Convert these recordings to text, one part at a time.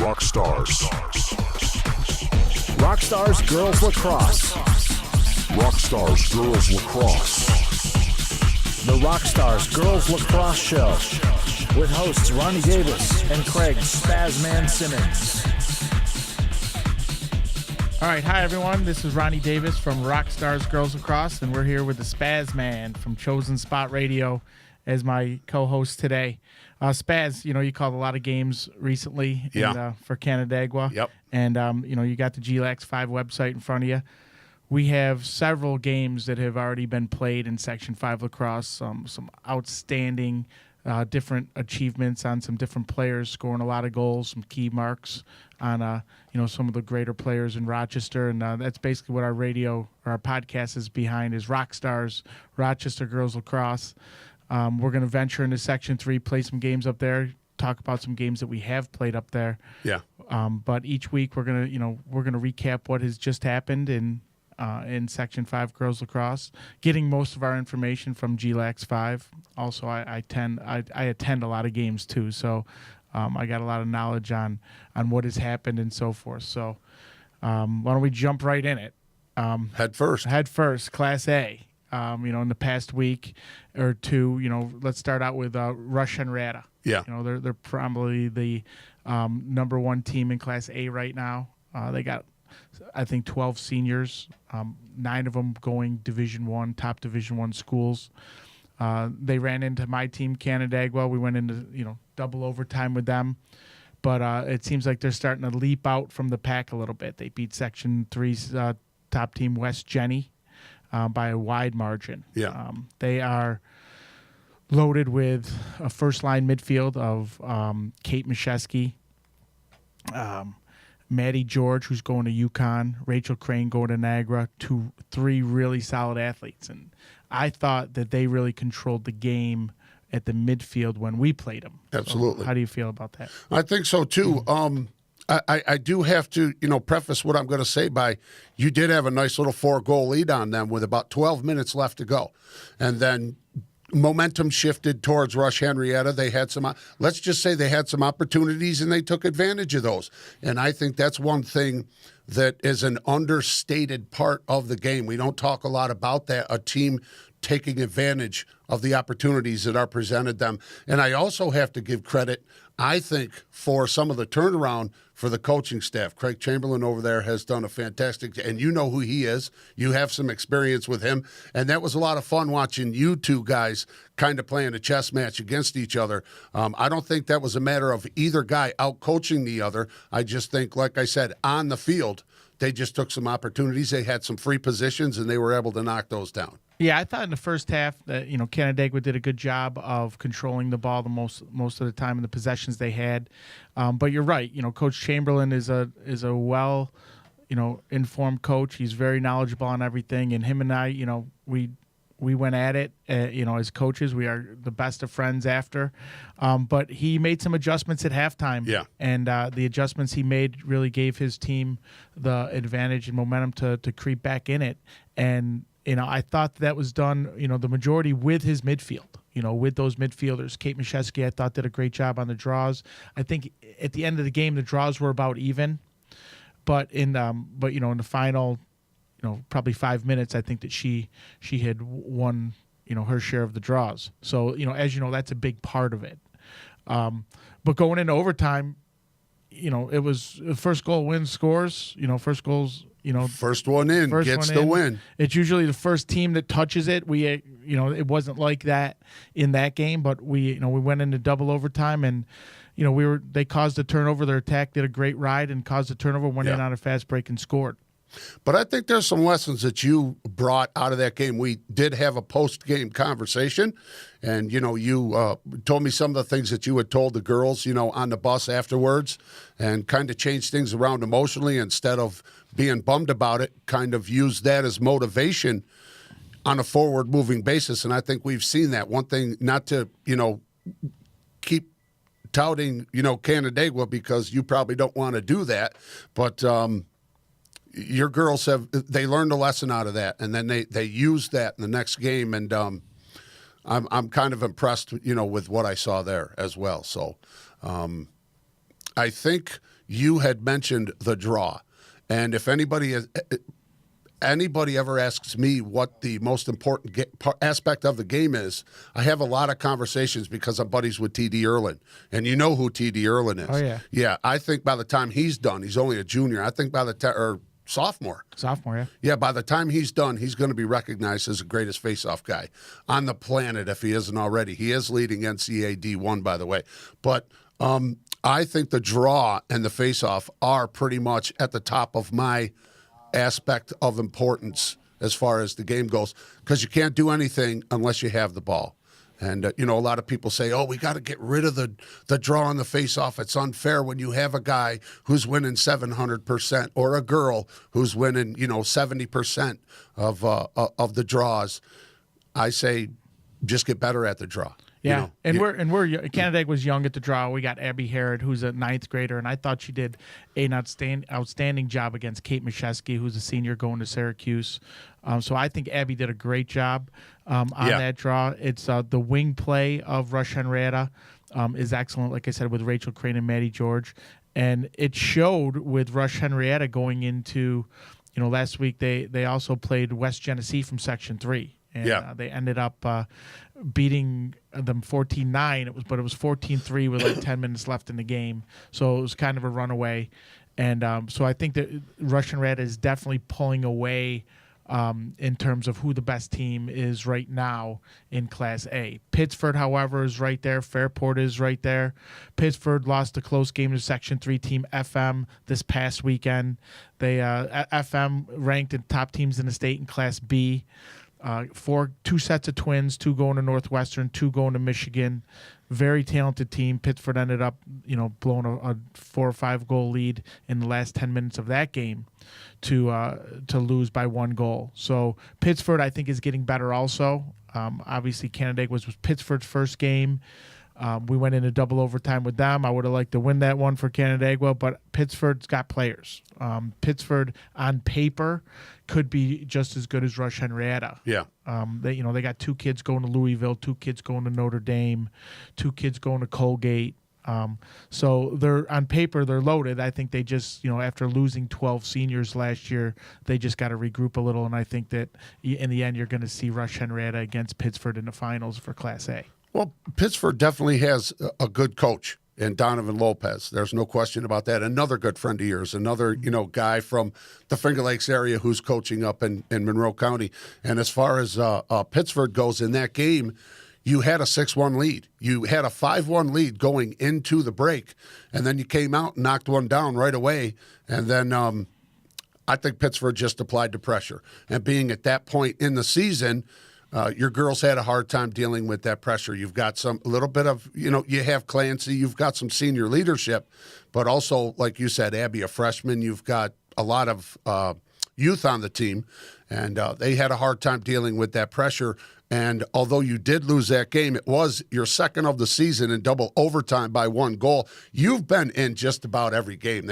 Rock Stars. Rock Stars Girls Lacrosse. Rock Stars Girls Lacrosse. The Rock Stars Girls Lacrosse Show with hosts Ronnie Davis and Craig Spazman Simmons. All right, hi everyone. This is Ronnie Davis from Rock Stars Girls Lacrosse, and we're here with the Spazman from Chosen Spot Radio as my co-host today. Spaz, you called a lot of games recently for Canandaigua. Yep. And, you got the GLAX 5 website in front of you. We have several games that have already been played in Section 5 lacrosse, some outstanding different achievements on some different players, scoring a lot of goals, some key marks on, some of the greater players in Rochester. And that's basically what our podcast is behind, is Rock Stars, Rochester Girls Lacrosse. We're going to venture into Section 3, play some games up there, talk about some games that we have played up there. Yeah. But each week we're going to recap what has just happened in Section 5 Girls Lacrosse, getting most of our information from GLAX 5. Also, I attend a lot of games too, so I got a lot of knowledge on what has happened and so forth. So why don't we jump right in it? Head first, Class A. In the past week or two, let's start out with Rush Henrietta. Yeah. They're probably the number one team in Class A right now. They got, I think, 12 seniors, 9 of them going Division I, top Division I schools. They ran into my team, Canandaigua. We went into, double overtime with them. But it seems like they're starting to leap out from the pack a little bit. They beat Section 3's top team, West Jenny, by a wide margin. Yeah. They are loaded with a first-line midfield of Kate Mashesky, Maddie George, who's going to UConn, Rachel Crane going to Niagara, 3 really solid athletes. And I thought that they really controlled the game at the midfield when we played them. Absolutely. So how do you feel about that? I think so, too. I do have to, preface what I'm going to say by, you did have a nice little 4-goal lead on them with about 12 minutes left to go. And then momentum shifted towards Rush Henrietta. They had let's just say they had some opportunities and they took advantage of those. And I think that's one thing that is an understated part of the game. We don't talk a lot about that, a team taking advantage of the opportunities that are presented them. And I also have to give credit, I think, for some of the turnaround for the coaching staff. Craig Chamberlain over there has done a fantastic, and you know who he is. You have some experience with him, and that was a lot of fun watching you two guys kind of playing a chess match against each other. I don't think that was a matter of either guy out-coaching the other. I just think, like I said, on the field, they just took some opportunities. They had some free positions, and they were able to knock those down. Yeah, I thought in the first half that Canandaigua did a good job of controlling the ball the most of the time in the possessions they had. But you're right. Coach Chamberlain is a well, informed coach. He's very knowledgeable on everything. And him and I, we went at it. As coaches, we are the best of friends after. But he made some adjustments at halftime. Yeah. And the adjustments he made really gave his team the advantage and momentum to creep back in it. And I thought that was done, the majority with his midfield, with those midfielders. Kate Mashesky, I thought, did a great job on the draws. I think at the end of the game, the draws were about even. But in the final, probably 5 minutes, I think that she had won, her share of the draws. So, as you know, that's a big part of it. But going into overtime, it was first goal wins scores, first goals. First one in gets the win. It's usually the first team that touches it. It wasn't like that in that game, but we went into double overtime and, they caused a turnover. Their attack did a great ride and caused a turnover, went in on a fast break and scored. But I think there's some lessons that you brought out of that game. We did have a post-game conversation, and, you told me some of the things that you had told the girls, on the bus afterwards, and kind of changed things around emotionally instead of being bummed about it, kind of used that as motivation on a forward-moving basis. And I think we've seen that. One thing, not to, keep touting, Canandaigua, because you probably don't want to do that, but your girls they learned a lesson out of that, and then they used that in the next game, and I'm kind of impressed, with what I saw there as well. So I think, you had mentioned the draw. And if anybody ever asks me what the most important aspect of the game is, I have a lot of conversations because I'm buddies with T.D. Erlin. And you know who T.D. Erlin is. Oh, yeah. Yeah, I think by the time he's done, he's only a junior. I think by the time, or sophomore. Sophomore, yeah. Yeah, by the time he's done, he's going to be recognized as the greatest face-off guy on the planet if he isn't already. He is leading NCAA D1, by the way. But I think the draw and the face-off are pretty much at the top of my aspect of importance as far as the game goes, because you can't do anything unless you have the ball. And, a lot of people say, we got to get rid of the draw and the face-off. It's unfair when you have a guy who's winning 700% or a girl who's winning, 70% of the draws. I say just get better at the draw. Yeah, Canandaigua was young at the draw. We got Abby Harrod, who's a ninth grader, and I thought she did an outstanding job against Kate Mashesky, who's a senior going to Syracuse. So I think Abby did a great job on that draw. It's the wing play of Rush Henrietta is excellent, like I said, with Rachel Crane and Maddie George. And it showed with Rush Henrietta going into, last week they also played West Genesee from Section 3. And they ended up beating them 14-9. But it was 14-3 with like 10 minutes left in the game. So it was kind of a runaway. And so I think that Rush Henrietta is definitely pulling away in terms of who the best team is right now in Class A. Pittsford, however, is right there. Fairport is right there. Pittsford lost a close game to Section 3 team FM this past weekend. They FM ranked in top teams in the state in Class B. Two sets of twins, 2 going to Northwestern, 2 going to Michigan. Very talented team. Pittsford ended up, blowing a 4 or 5 goal lead in the last 10 minutes of that game to lose by 1 goal. So Pittsford, I think, is getting better also. Obviously, Canandaigua was Pittsford's first game. We went into double overtime with them. I would have liked to win that one for Canandaigua, but Pittsford's got players. Pittsford, on paper, could be just as good as Rush Henrietta. Yeah. They got 2 kids going to Louisville, 2 kids going to Notre Dame, 2 kids going to Colgate. So they're on paper they're loaded. I think they just after losing 12 seniors last year, they just got to regroup a little. And I think that in the end you're going to see Rush Henrietta against Pittsford in the finals for Class A. Well, Pittsford definitely has a good coach in Donovan Lopez. There's no question about that. Another good friend of yours, another, guy from the Finger Lakes area who's coaching up in Monroe County. And as far as Pittsford goes, in that game, you had a 6-1 lead. You had a 5-1 lead going into the break, and then you came out and knocked one down right away. And then I think Pittsford just applied the pressure. And being at that point in the season, your girls had a hard time dealing with that pressure. You've got a little bit of, you have Clancy, you've got some senior leadership, but also, like you said, Abby, a freshman, you've got a lot of youth on the team, and they had a hard time dealing with that pressure. And although you did lose that game, it was your second of the season in double overtime by 1 goal. You've been in just about every game.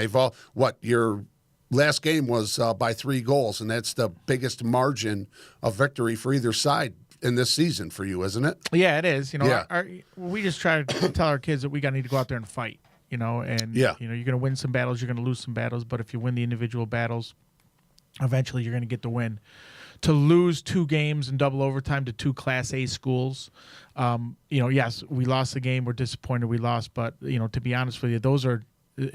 Your last game was by 3 goals, and that's the biggest margin of victory for either side in this season for you, isn't it? Yeah, it is. Yeah. We just try to tell our kids that we need to go out there and fight. And you're going to win some battles, you're going to lose some battles, but if you win the individual battles, eventually you're going to get the win. To lose 2 games in double overtime to 2 Class A schools, yes, we lost the game. We're disappointed we lost, but to be honest with you, those are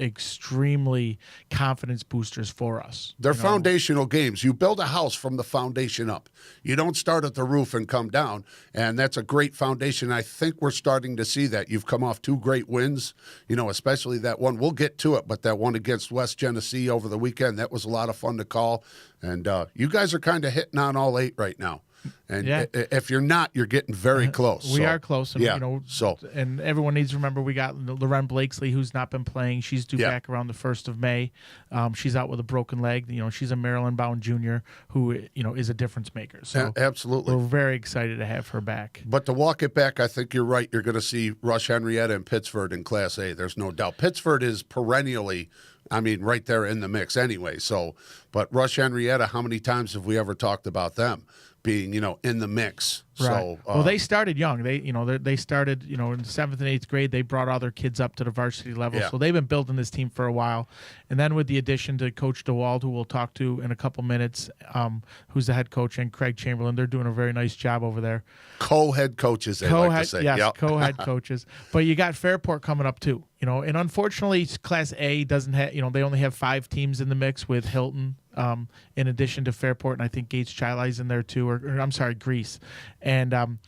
extremely confidence boosters for us. They're foundational games. You build a house from the foundation up. You don't start at the roof and come down, and that's a great foundation. I think we're starting to see that. You've come off 2 great wins, especially that one. We'll get to it, but that one against West Genesee over the weekend, that was a lot of fun to call. And you guys are kind of hitting on all 8 right now. And if you're not, you're getting very close. We are close. And, so and everyone needs to remember we got Loren Blakesley, who's not been playing. She's due back around the 1st of May. She's out with a broken leg. She's a Maryland-bound junior who, is a difference maker. So absolutely. We're very excited to have her back. But to walk it back, I think you're right. You're going to see Rush Henrietta and Pittsford in Class A. There's no doubt. Pittsford is perennially, right there in the mix anyway. But Rush Henrietta, how many times have we ever talked about them being, in the mix So, well, they started young. They started in 7th and 8th grade. They brought all their kids up to the varsity level. Yeah. So they've been building this team for a while. And then with the addition to Coach Dewald, who we'll talk to in a couple minutes, who's the head coach, and Craig Chamberlain, they're doing a very nice job over there. Co-head coaches, they like to say. Yes, Yep. co-head coaches. But you got Fairport coming up too. And unfortunately, Class A doesn't have. They only have 5 teams in the mix with Hilton, in addition to Fairport, and I think Gates Chili's in there too, or I'm sorry, Greece. And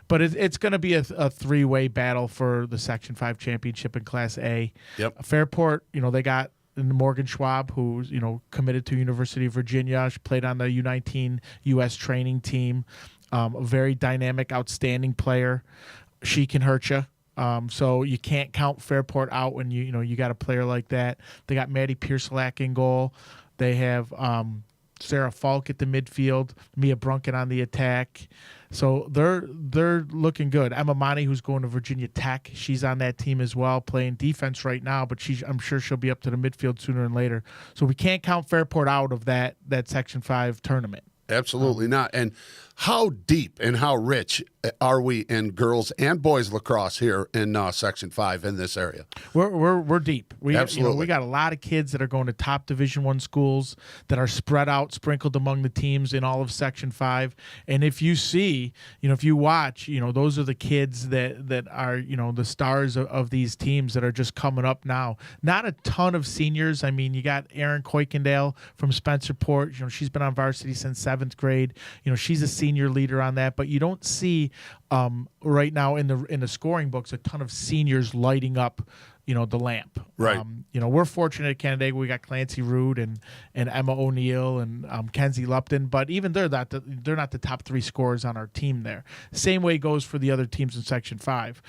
but it's going to be a 3-way battle for the Section 5 championship in Class A. Yep. Fairport, they got Morgan Schwab, who's committed to University of Virginia. She played on the U19 U.S. training team. A very dynamic, outstanding player. She can hurt you. So you can't count Fairport out when you got a player like that. They got Maddie Piercelak in goal. They have Sarah Falk at the midfield, Mia Brunken on the attack. So they're looking good. Emma Monty, who's going to Virginia Tech, she's on that team as well, playing defense right now, but I'm sure she'll be up to the midfield sooner than later. So we can't count Fairport out of that Section 5 tournament. Absolutely not. And how deep and how rich are we in girls and boys lacrosse here in Section 5 in this area? We're deep. Absolutely. We got a lot of kids that are going to top Division I schools that are spread out, sprinkled among the teams in all of Section 5. And if you see, if you watch, those are the kids that are, the stars of these teams that are just coming up now. Not a ton of seniors. I mean, you got Erin Kuykendall from Spencerport. She's been on varsity since 7th grade. She's a senior leader on that, but you don't see right now in the scoring books a ton of seniors lighting up the lamp. Right. We're fortunate at Canandaigua. We got Clancy Rood and Emma O'Neill and Kenzie Lupton, but even they're not the top 3 scorers on our team there. Same way goes for the other teams in Section 5.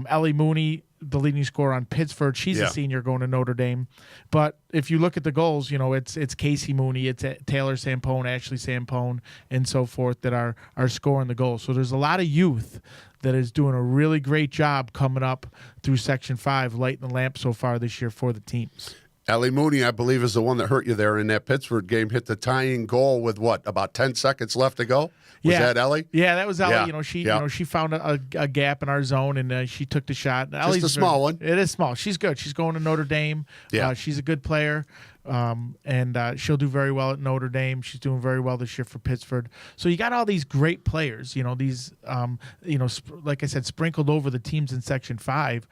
Ellie Mooney, the leading scorer on Pittsford, she's a senior going to Notre Dame. But if you look at the goals, it's Casey Mooney, it's Taylor Sampone, Ashley Sampone, and so forth that are scoring the goals. So there's a lot of youth that is doing a really great job coming up through Section 5, lighting the lamp so far this year for the teams. Ellie Mooney, I believe, is the one that hurt you there in that Pittsford game, hit the tying goal with about 10 seconds left to go? Was that Ellie? Yeah, that was Ellie. Yeah. She found a gap in our zone, and she took the shot. Just a small one. It is small. She's good. She's going to Notre Dame. Yeah. She's a good player, and she'll do very well at Notre Dame. She's doing very well this year for Pittsford. So you got all these great players, these, like I said, sprinkled over the teams in Section 5.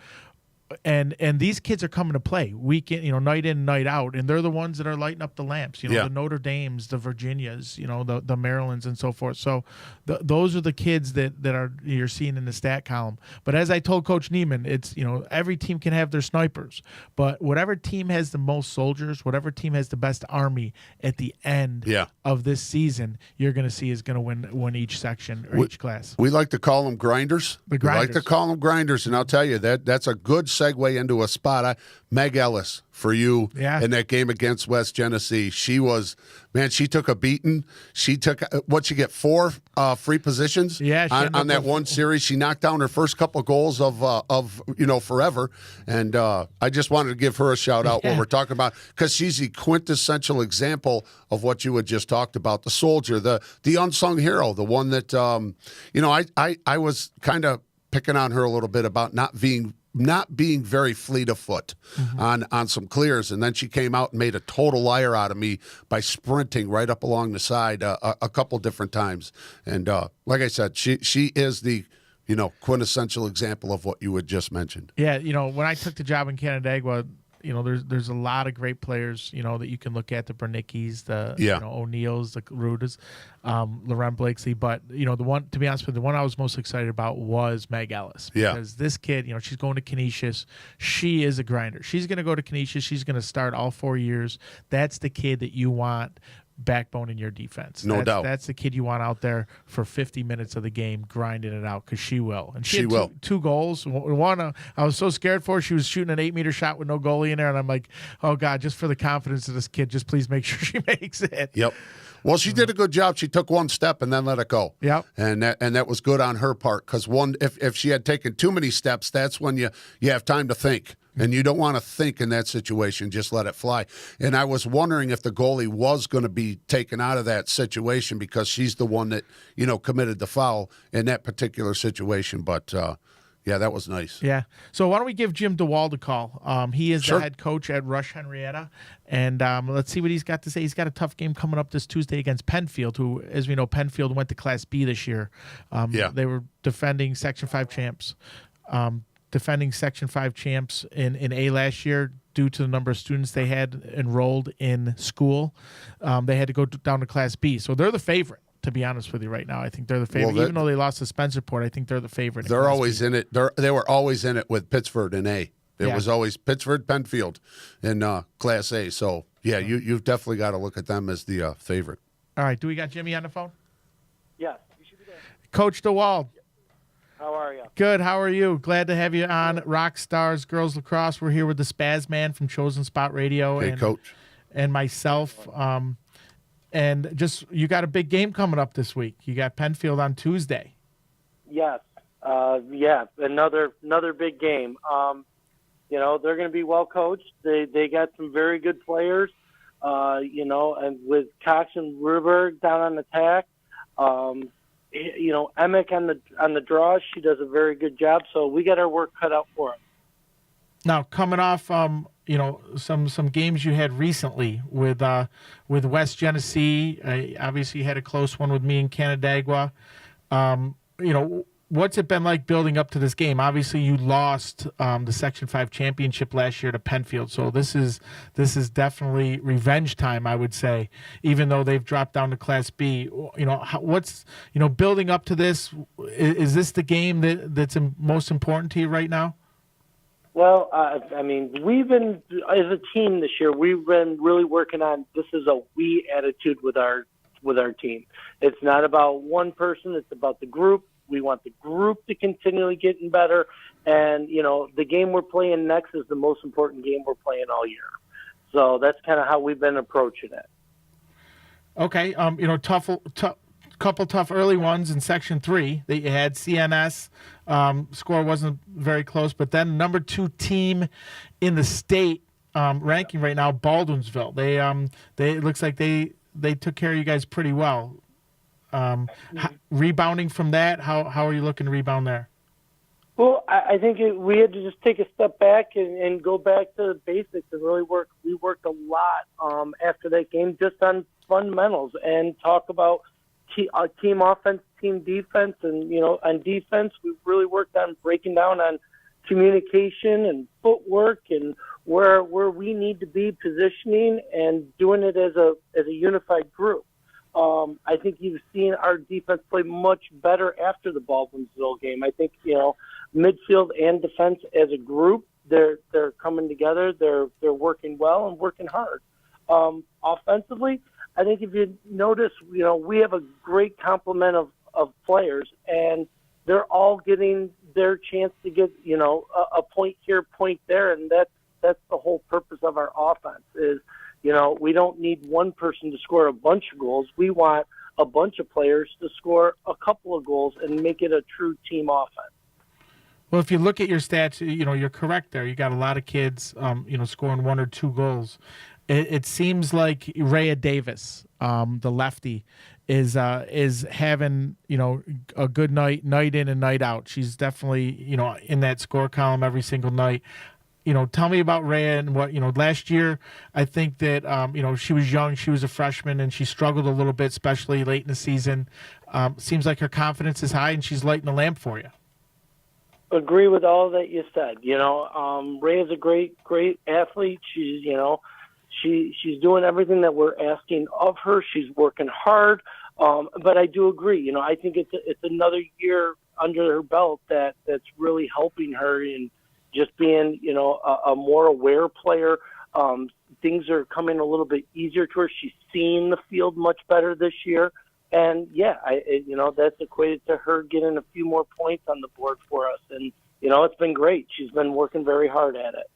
And these kids are coming to play week in, night in, night out, and they're the ones that are lighting up the lamps. The Notre Dames, the Virginias, the Marylands, and so forth. So those are the kids that you're seeing in the stat column. But as I told Coach Neiman, it's every team can have their snipers, but whatever team has the most soldiers, whatever team has the best army at the end of this season, you're going to see is going to win each section or each class. We like to call them grinders. The grinders. We like to call them grinders, and I'll tell you that's a good segue into a spot. Meg Ellis for you in that game against West Genesee. She took a beating. She took, what'd she get, 4 free positions on that one series. She knocked down her first couple goals of forever. And I just wanted to give her a shout out when we're talking about, because she's the quintessential example of what you had just talked about, the soldier, the unsung hero, the one that, I was kind of picking on her a little bit about not being very fleet of foot on some clears, and then she came out and made a total liar out of me by sprinting right up along the side a couple different times. And like I said, she is the quintessential example of what you had just mentioned. Yeah, when I took the job in Canandaigua, there's a lot of great players, that you can look at, the Bernickis, the O'Neills, the Rudas, Loren Blakesley. But, the one, to be honest with you, the one I was most excited about was Meg Ellis. Because this kid, she's going to Canisius. She is a grinder. She's going to go to Canisius. She's going to start all 4 years. That's the kid that you want backbone in your defense. No doubt. That's the kid you want out there for 50 minutes of the game grinding it out, because she will. And she will. had two goals. One, I was so scared for her. She was shooting an 8-meter shot with no goalie in there, and I'm like, oh, God, just for the confidence of this kid, just please make sure she makes it. Yep. Well, she did a good job. She took one step and then let it go. Yep. And that was good on her part, because if she had taken too many steps, that's when you have time to think. And you don't want to think in that situation, just let it fly. And I was wondering if the goalie was going to be taken out of that situation because she's the one that, committed the foul in that particular situation. But, yeah, that was nice. Yeah. So why don't we give Jim Dewald a call? He is Sure. the head coach at Rush Henrietta. And let's see what he's got to say. He's got a tough game coming up this Tuesday against Penfield, who, as we know, Penfield went to Class B this year. Yeah. They were defending Section 5 champs. Defending Section 5 champs in A last year due to the number of students they had enrolled in school. They had to go down to Class B. So they're the favorite, to be honest with you right now. I think they're the favorite. Even though they lost to Spencerport, I think they're the favorite. They're always in it. They were always in it with Pittsford in A. It Yeah. was always Pittsford, Penfield in Class A. So, yeah, you've definitely got to look at them as the favorite. All right. Do we got Jimmy on the phone? Yes. You should be there. Coach DeWald. How are you? Good. How are you? Glad to have you on Rock Stars Girls Lacrosse. We're here with the Spazman from Chosen Spot Radio. Hey, Coach. And myself. And just, you got a big game coming up this week. You got Penfield on Tuesday. Yes. Yeah. Another big game. They're going to be well coached. They got some very good players. And with Cox and Ruberg down on attack. Emick on the draw, she does a very good job. So we got our work cut out for it. Now, coming off, some games you had recently with West Genesee. Obviously, you had a close one with me in Canandaigua. What's it been like building up to this game? Obviously, you lost the Section 5 championship last year to Penfield, so this is definitely revenge time, I would say. Even though they've dropped down to Class B, what's building up to this? Is this the game that's most important to you right now? Well, we've been, as a team this year, we've been really working on, this is a we attitude with our team. It's not about one person, it's about the group. We want the group to continually getting better. And, the game we're playing next is the most important game we're playing all year. So that's kind of how we've been approaching it. Okay. Couple tough early ones in Section 3 that you had. CNS score wasn't very close, but then number 2 team in the state ranking right now, Baldwinsville. They it looks like they took care of you guys pretty well. Rebounding from that, how are you looking to rebound there? Well, I think we had to just take a step back and go back to the basics and really work. We worked a lot after that game just on fundamentals and talk about team offense, team defense, and on defense we really worked on breaking down on communication and footwork and where we need to be positioning and doing it as a unified group. I think you've seen our defense play much better after the Baldwinsville game. I think midfield and defense as a group, they're coming together. They're working well and working hard. Offensively, I think if you notice, we have a great complement of players, and they're all getting their chance to get, a point here, point there, and that's the whole purpose of our offense is, we don't need one person to score a bunch of goals. We want a bunch of players to score a couple of goals and make it a true team offense. Well, if you look at your stats, you're correct there. You got a lot of kids, scoring 1 or 2 goals. It seems like Rhea Davis, the lefty, is having a good night in and night out. She's definitely in that score column every single night. Tell me about Rhea and what last year. I think that she was young, she was a freshman, and she struggled a little bit, especially late in the season. Seems like her confidence is high, and she's lighting the lamp for you. Agree with all that you said. Rhea's a great athlete. She's she's doing everything that we're asking of her. She's working hard. But I do agree. I think it's another year under her belt that's really helping her in just being, a more aware player. Things are coming a little bit easier to her. She's seeing the field much better this year. And, that's equated to her getting a few more points on the board for us. And, it's been great. She's been working very hard at it.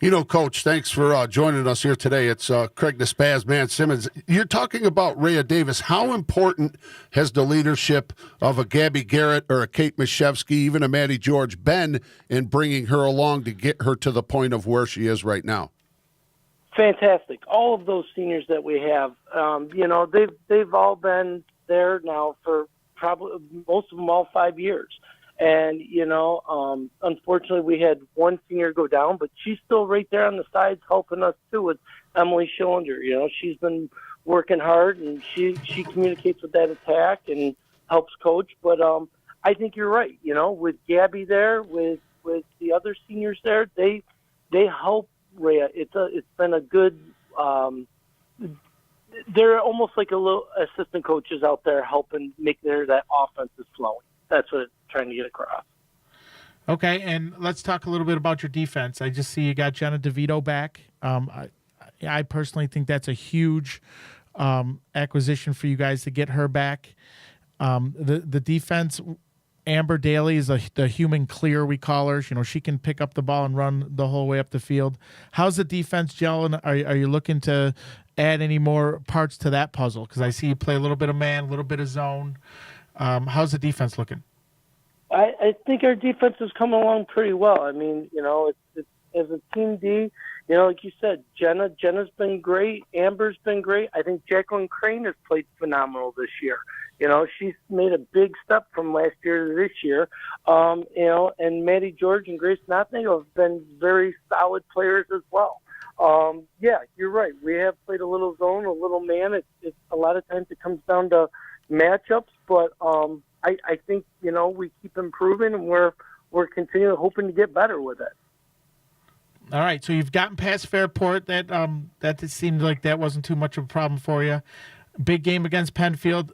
Coach, thanks for joining us here today. It's Craig the Spazman Simmons. You're talking about Rhea Davis. How important has the leadership of a Gabby Garrett or a Kate Mashevsky, even a Maddie George, been in bringing her along to get her to the point of where she is right now? Fantastic. All of those seniors that we have, they've all been there now for probably most of them all 5 years. And, unfortunately we had one senior go down, but she's still right there on the sides helping us too with Emily Schillinger. She's been working hard and she communicates with that attack and helps coach. But I think you're right. With Gabby there, with the other seniors there, they help Rhea. It's been a good, they're almost like a little assistant coaches out there helping make that offense is flowing. That's what it's trying to get across. Okay, and let's talk a little bit about your defense. I just see you got Jenna DeVito back. I personally think that's a huge acquisition for you guys to get her back. The defense, Amber Daly is the human clear, we call her. She can pick up the ball and run the whole way up the field. How's the defense gelling? Are you looking to add any more parts to that puzzle? Because I see you play a little bit of man, a little bit of zone. How's the defense looking? I think our defense is coming along pretty well. I mean, it's as a team D, like you said, Jenna's been great. Amber's been great. I think Jacqueline Crane has played phenomenal this year. She's made a big step from last year to this year. And Maddie George and Grace Nothnagel have been very solid players as well. Yeah, you're right. We have played a little zone, a little man. It's a lot of times it comes down to matchups, but I think we keep improving and we're continuing hoping to get better with it. All right, so you've gotten past Fairport. That seemed like that wasn't too much of a problem for you. Big game against Penfield.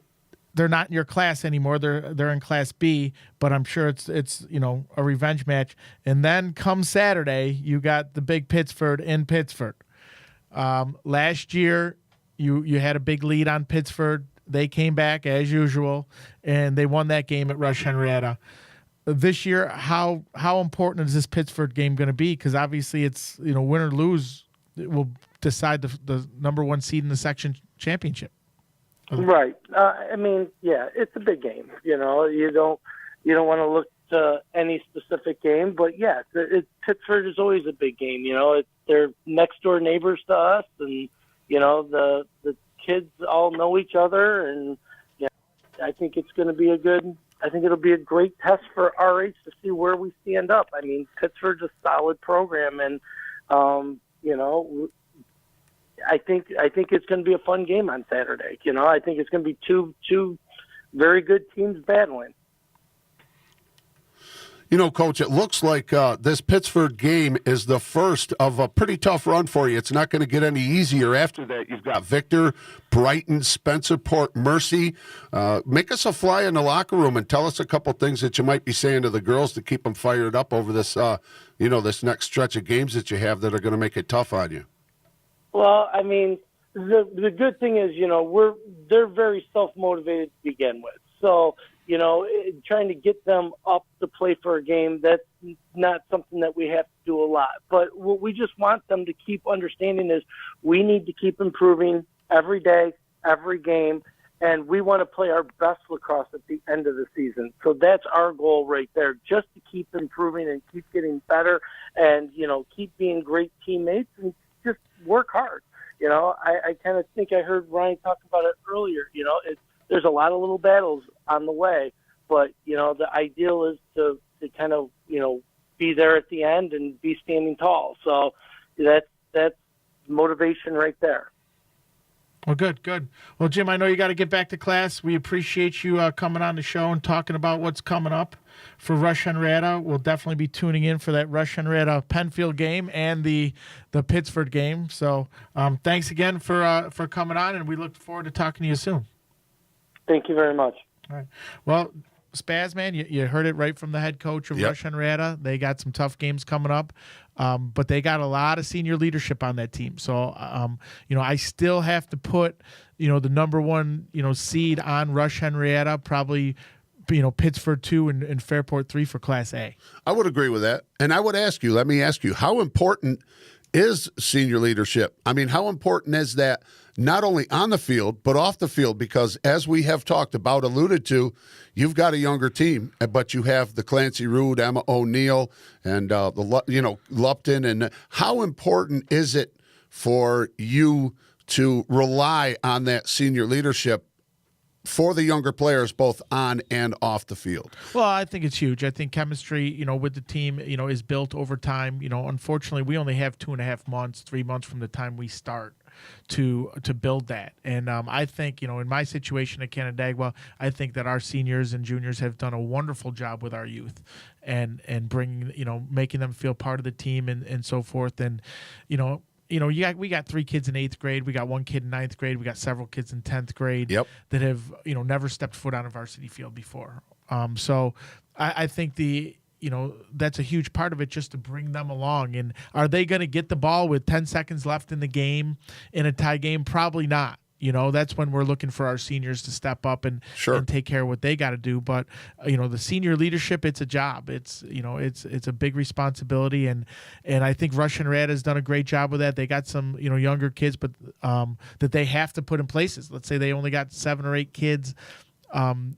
They're not in your class anymore. They're in Class B, but I'm sure it's a revenge match. And then come Saturday, you got the big Pittsford in Pittsford. Last year, you had a big lead on Pittsford. They came back as usual, and they won that game at Rush Henrietta. This year, how important is this Pittsford game going to be? Because obviously it's win or lose, it will decide the number one seed in the section championship. Right. I mean, yeah, it's a big game. You don't want to look to any specific game, but yeah, Pittsford is always a big game. They're next door neighbors to us, and the kids all know each other, and I think it's going to be it'll be a great test for RH to see where we stand up. I mean, Pittsford's a solid program, and I think it's going to be a fun game on Saturday. I think it's going to be two very good teams battling. Coach, it looks like this Pittsford game is the first of a pretty tough run for you. It's not going to get any easier after that. You've got Victor, Brighton, Spencerport, Mercy. Make us a fly in the locker room and tell us a couple things that you might be saying to the girls to keep them fired up over this, this next stretch of games that you have that are going to make it tough on you. Well, I mean, the good thing is, they're very self-motivated to begin with. So, trying to get them up to play for a game, that's not something that we have to do a lot. But what we just want them to keep understanding is we need to keep improving every day, every game, and we want to play our best lacrosse at the end of the season. So that's our goal right there, just to keep improving and keep getting better and, keep being great teammates and just work hard. I kind of think I heard Ryan talk about it earlier. There's a lot of little battles on the way, but the ideal is to kind of be there at the end and be standing tall. So that's motivation right there. Well, good. Well, Jim, I know you got to get back to class. We appreciate you coming on the show and talking about what's coming up for Rush Henrietta. We'll definitely be tuning in for that Rush Henrietta Penfield game and the Pittsford game. So thanks again for coming on, and we look forward to talking to you soon. Thank you very much. All right. Well, Spazman, you heard it right from the head coach of Rush Henrietta. They got some tough games coming up, but they got a lot of senior leadership on that team. So, I still have to put, the number one, seed on Rush Henrietta, probably, Pittsford 2 and Fairport 3 for Class A. I would agree with that. And I would let me ask you, how important is senior leadership. I mean, how important is that not only on the field, but off the field? Because as we have talked about, alluded to, you've got a younger team, but you have the Clancy Rood, Emma O'Neill, and Lupton. And how important is it for you to rely on that senior leadership for the younger players, both on and off the field? Well, I think it's huge. I think chemistry, with the team, is built over time. Unfortunately, we only have 2.5 months, 3 months from the time we start to build that. And I think, in my situation at Canandaigua, I think that our seniors and juniors have done a wonderful job with our youth and bringing, making them feel part of the team and so forth. And, we got 3 kids in 8th grade. We got 1 kid in 9th grade. We got several kids in 10th grade that have, never stepped foot on a varsity field before. So I think that's a huge part of it, just to bring them along. And are they going to get the ball with 10 seconds left in the game in a tie game? Probably not. That's when we're looking for our seniors to step up and take care of what they got to do. But, the senior leadership, it's a job. It's a big responsibility. And I think Henrietta has done a great job with that. They got some, younger kids, but that they have to put in places. Let's say they only got 7 or 8 kids,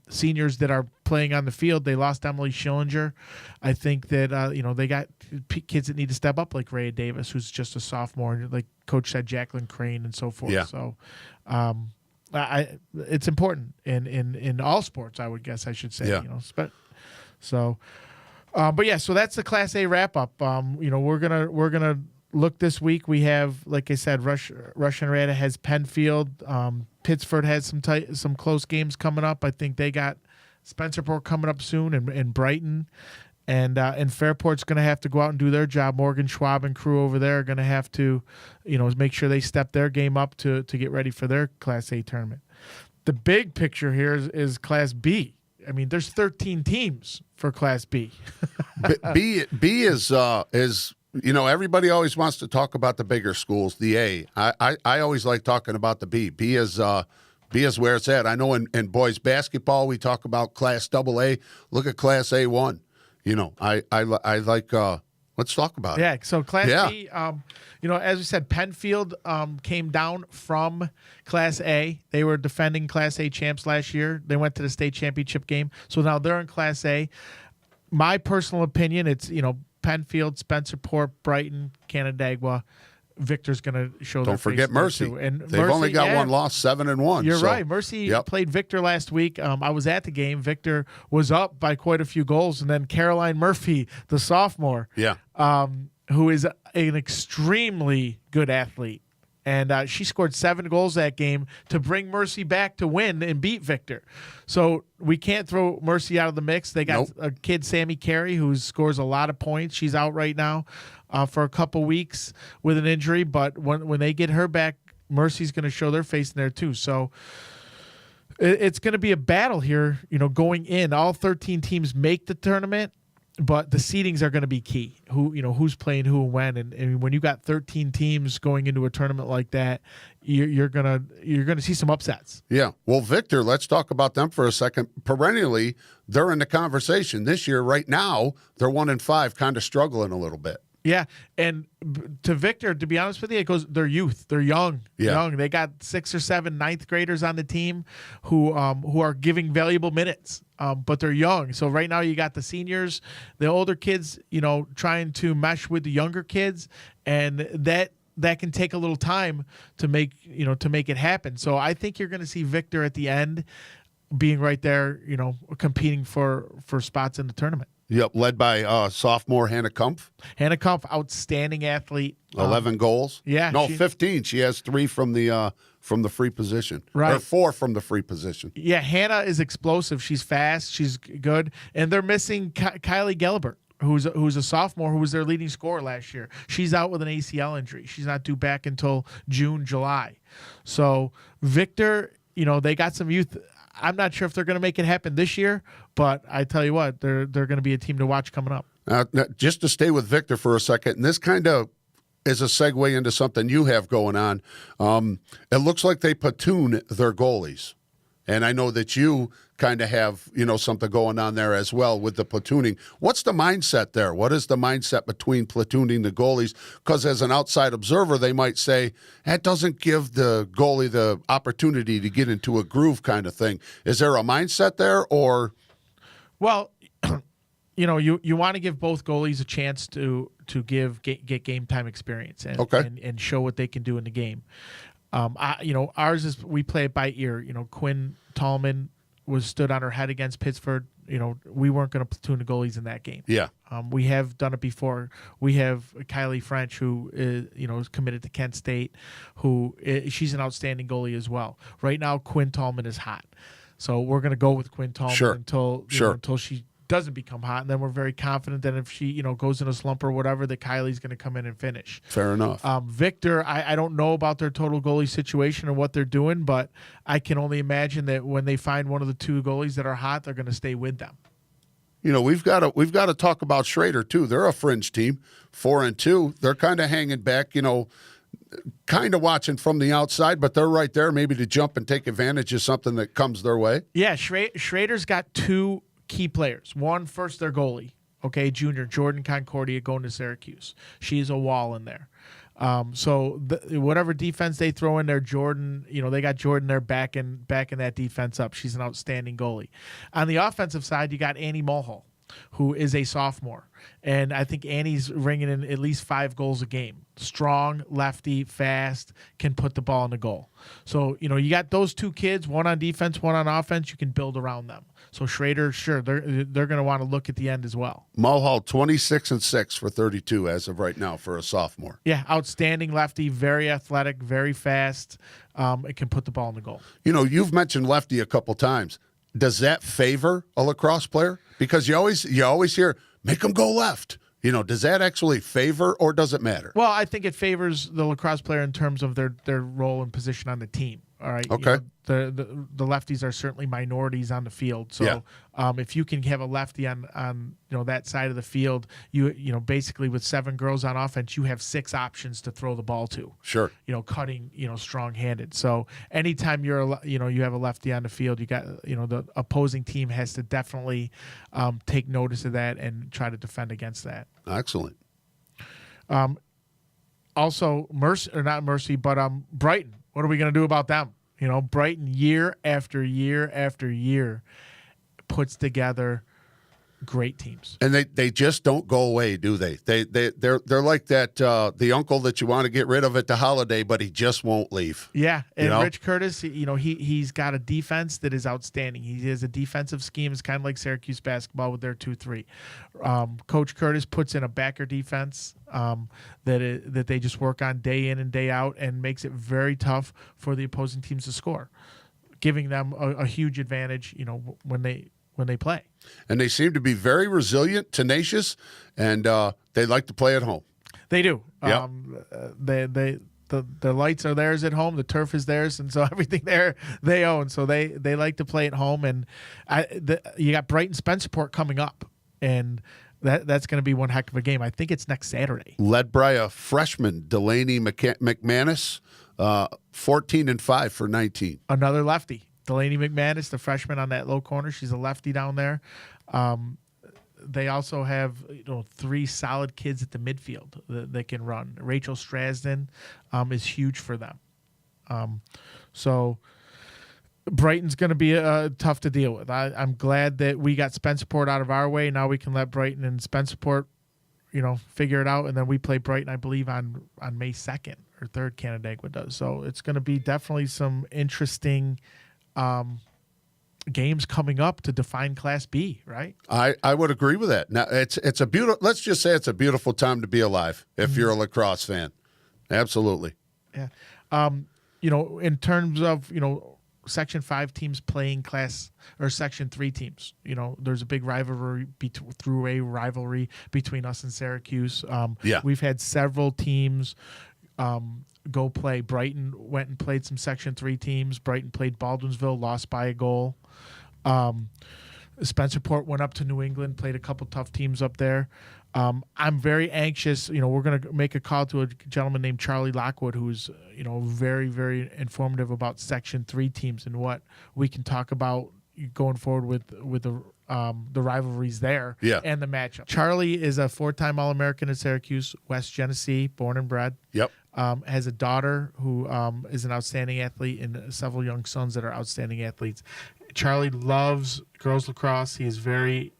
seniors that are playing on the field. They lost Emily Schillinger. I think that, they got kids that need to step up, like Rhea Davis, who's just a sophomore, like Coach said, Jacqueline Crane and so forth. Yeah. So it's important in all sports, I would guess I should say. Yeah. So that's the Class A wrap up. We're gonna look this week. We have, like I said, Henrietta has Penfield. Pittsford has some close games coming up. I think they got Spencerport coming up soon, and Brighton. And Fairport's going to have to go out and do their job. Morgan Schwab and crew over there are going to have to, make sure they step their game up to get ready for their Class A tournament. The big picture here is Class B. I mean, there's 13 teams for Class B. B is everybody always wants to talk about the bigger schools, the A. I always like talking about the B. B is where it's at. I know in boys basketball we talk about Class AA. Look at Class A1. I like. Let's talk about it. Yeah. So Class B, as we said, Penfield came down from Class A. They were defending Class A champs last year. They went to the state championship game, so now they're in Class A. My personal opinion, it's Penfield, Spencerport, Brighton, Canandaigua. Victor's going to show. Don't forget Mercy. And they've only got one loss, 7-1. You're right. Mercy played Victor last week. I was at the game. Victor was up by quite a few goals, and then Caroline Murphy, the sophomore, who is an extremely good athlete, and she scored 7 goals that game to bring Mercy back to win and beat Victor. So we can't throw Mercy out of the mix. They got a kid, Sammy Carey, who scores a lot of points. She's out right now for a couple weeks with an injury, but when they get her back, Mercy's going to show their face in there too. So it's going to be a battle here, going in. All 13 teams make the tournament, but the seedings are going to be key. Who's playing who and when, and when you got 13 teams going into a tournament like that, you're gonna see some upsets. Yeah. Well, Victor, let's talk about them for a second. Perennially, they're in the conversation this year. Right now, they're 1-5, kind of struggling a little bit. Yeah, and to Victor, to be honest with you, it goes, they're youth. They're young. They got 6 or 7 ninth graders on the team who are giving valuable minutes, but they're young. So right now you got the seniors, the older kids, trying to mesh with the younger kids, and that can take a little time to make it happen. So I think you're going to see Victor at the end being right there, competing for spots in the tournament. Yep, led by sophomore Hannah Kumpf. Hannah Kumpf, outstanding athlete. 11 goals. Yeah. No, 15. She has 3 from the free position. Right. Or 4 from the free position. Yeah, Hannah is explosive. She's fast. She's good. And they're missing Kylie Gelbert, who's a sophomore, who was their leading scorer last year. She's out with an ACL injury. She's not due back until June, July. So Victor, they got some youth. I'm not sure if they're going to make it happen this year, but I tell you what, they're going to be a team to watch coming up. Just to stay with Victor for a second, and this kind of is a segue into something you have going on. It looks like they platoon their goalies, and I know that you kind of have, something going on there as well with the platooning. What's the mindset there? What is the mindset between platooning the goalies? Because as an outside observer, they might say, that doesn't give the goalie the opportunity to get into a groove kind of thing. Is there a mindset there or? Well, you want to give both goalies a chance to get game time experience and show what they can do in the game. Ours is we play it by ear. Quinn Tallman was stood on her head against Pittsburgh. We weren't going to platoon the goalies in that game. Yeah. We have done it before. We have Kylie French, who is committed to Kent State, she's an outstanding goalie as well. Right now, Quinn Tallman is hot, so we're going to go with Quinn Tallman until she doesn't become hot, and then we're very confident that if she goes in a slump or whatever, that Kylie's going to come in and finish. Fair enough. Victor, I don't know about their total goalie situation and what they're doing, but I can only imagine that when they find one of the two goalies that are hot, they're going to stay with them. We've got to talk about Schrader too. They're a fringe team, 4-2. They're kind of hanging back, kind of watching from the outside, but they're right there maybe to jump and take advantage of something that comes their way. Yeah, Schrader's got two key players. One, first, their goalie, junior, Jordan Concordia, going to Syracuse. She's a wall in there. Whatever defense they throw in there, Jordan, they got Jordan there backing that defense up. She's an outstanding goalie. On the offensive side, you got Annie Mulhall, who is a sophomore. And I think Annie's ringing in at least 5 goals a game. Strong, lefty, fast, can put the ball in the goal. So, you got those two kids, one on defense, one on offense. You can build around them. So Schrader, sure, they're going to want to look at the end as well. Mulhall, 26-6 for 32 as of right now for a sophomore. Yeah, outstanding lefty, very athletic, very fast. It can put the ball in the goal. You've mentioned lefty a couple times. Does that favor a lacrosse player? Because you always hear, make them go left. Does that actually favor or does it matter? Well, I think it favors the lacrosse player in terms of their role and position on the team. All right. Okay. The lefties are certainly minorities on the field. So if you can have a lefty on that side of the field, you basically with 7 girls on offense, you have 6 options to throw the ball to. Sure. Cutting, strong-handed. So anytime you have a lefty on the field, you got the opposing team has to definitely take notice of that and try to defend against that. Excellent. Also, Brighton. What are we going to do about them? Brighton, year after year after year, puts together great teams. And they just don't go away, do they? They're like that the uncle that you want to get rid of at the holiday, but he just won't leave. Yeah, and Rich Curtis, he's got a defense that is outstanding. He has a defensive scheme. It's kind of like Syracuse basketball with their 2-3. Coach Curtis puts in a backer defense that they just work on day in and day out, and makes it very tough for the opposing teams to score, giving them a huge advantage. When they play. And they seem to be very resilient, tenacious, and they like to play at home. They do. Yep. The lights are theirs at home. The turf is theirs, and so everything there they own. So they like to play at home. And you got Brighton Spencerport coming up, and that's going to be one heck of a game. I think it's next Saturday. Led by a freshman, Delaney McManus, 14-5 for 19. Another lefty. Delaney McManus, the freshman on that low corner. She's a lefty down there. They also have 3 solid kids at the midfield that can run. Rachel Strasden is huge for them. So Brighton's going to be tough to deal with. I'm glad that we got Spencerport out of our way. Now we can let Brighton and Spencerport, figure it out, and then we play Brighton, I believe, on May 2nd or 3rd. Canandaigua does. So it's going to be definitely some interesting games coming up to define Class B, right? I would agree with that. Now it's a beautiful. Let's just say it's a beautiful time to be alive if you're a lacrosse fan. Absolutely. Yeah. In terms of Section 5 teams playing Class or Section 3 teams, there's a big rivalry between us and Syracuse. We've had several teams go play. Brighton went and played some Section 3 teams. Brighton played Baldwinsville, lost by a goal. Spencerport went up to New England, played a couple tough teams up there. I'm very anxious. We're going to make a call to a gentleman named Charlie Lockwood, who's, very, very informative about Section 3 teams and what we can talk about, going forward with the rivalries there Yeah. and the matchup. Charlie is a 4-time All-American at Syracuse, West Genesee, born and bred. Yep. Has a daughter who is an outstanding athlete and several young sons that are outstanding athletes. Charlie loves girls lacrosse. He is very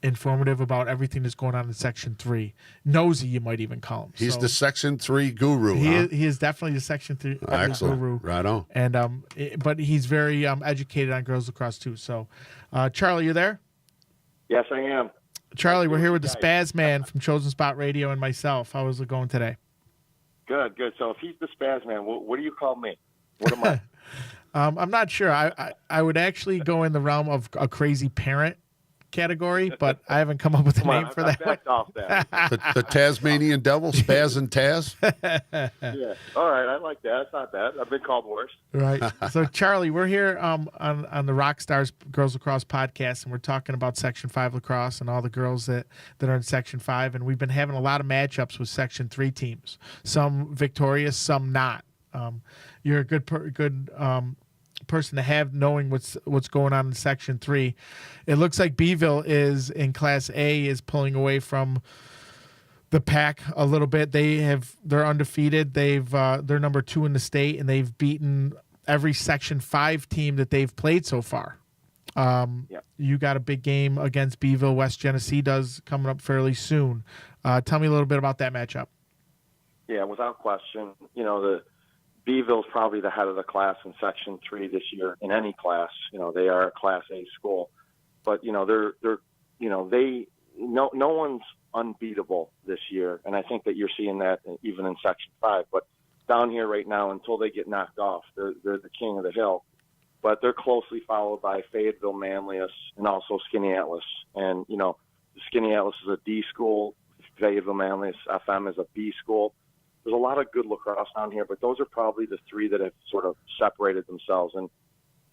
informative about everything that's going on in Section 3. Nosy, you might even call him. He's the Section 3 guru, huh? He is definitely the Section 3 Excellent. guru. Right on. And but he's very educated on girls lacrosse too. So, Charlie, you there? Yes, I am. Charlie, we're here with the Spazman from Chosen Spot Radio and myself. How is it going today? Good. So if he's the Spazman, what do you call me? What am I? I'm not sure. I would actually go in the realm of a crazy parent category, but I haven't come up with a name for that. Backed off that. The Tasmanian Devil, Spaz and Taz. Yeah. All right. I like that. It's not bad. I've been called worse. Right. So, Charlie, we're here on the Rockstars Girls Lacrosse podcast, and we're talking about Section 5 lacrosse and all the girls that are in Section 5. And we've been having a lot of matchups with Section 3 teams, some victorious, some not. You're a good person to have knowing what's going on in Section 3. It looks like Beeville is in Class A is pulling away from the pack a little bit. They're undefeated. They're number 2 in the state, and they've beaten every Section 5 team that they've played so far. You got a big game against Beeville. West Genesee does coming up fairly soon. Tell me a little bit about that matchup. Yeah, without question. The Beeville's probably the head of the class in Section 3 this year in any class. They are a Class A school, but no one's unbeatable this year, and I think that you're seeing that even in Section 5. But down here right now, until they get knocked off, they're the king of the hill. But they're closely followed by Fayetteville, Manlius, and also Skinny Atlas. And Skinny Atlas is a D school. Fayetteville, Manlius, FM is a B school. There's a lot of good lacrosse down here, but those are probably the 3 that have sort of separated themselves. And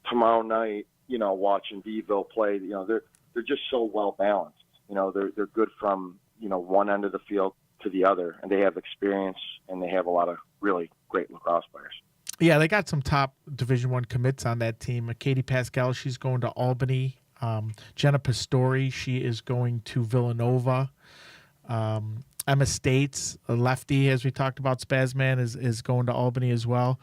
tomorrow night, watching Beeville play, they're just so well balanced. They're good from one end of the field to the other, and they have experience, and they have a lot of really great lacrosse players. Yeah, they got some top Division I commits on that team. Katie Pascal, she's going to Albany. Jenna Pastori, she is going to Villanova. Emma States, a lefty, as we talked about, Spazman, is going to Albany as well.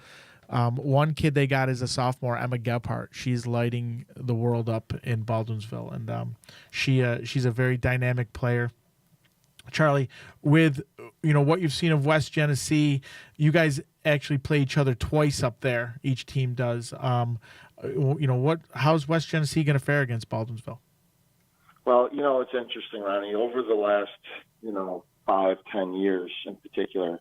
One kid they got is a sophomore, Emma Gebhardt. She's lighting the world up in Baldwinsville, and she's a very dynamic player. Charlie, with what you've seen of West Genesee, you guys actually play each other twice up there. Each team does. How's West Genesee going to fare against Baldwinsville? Well, it's interesting, Ronnie. Over the last 5-10 years in particular,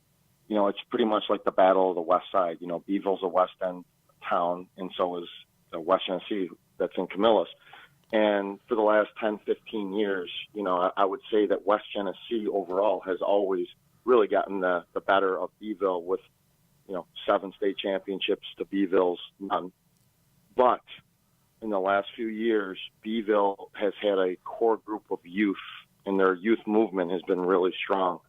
it's pretty much like the battle of the West Side. Beeville's a West End town, and so is West Genesee that's in Camillus. And for the last 10, 15 years, I would say that West Genesee overall has always really gotten the better of Beeville with, 7 state championships to Beeville's none. But in the last few years, Beeville has had a core group of youth, and their youth movement has been really strong.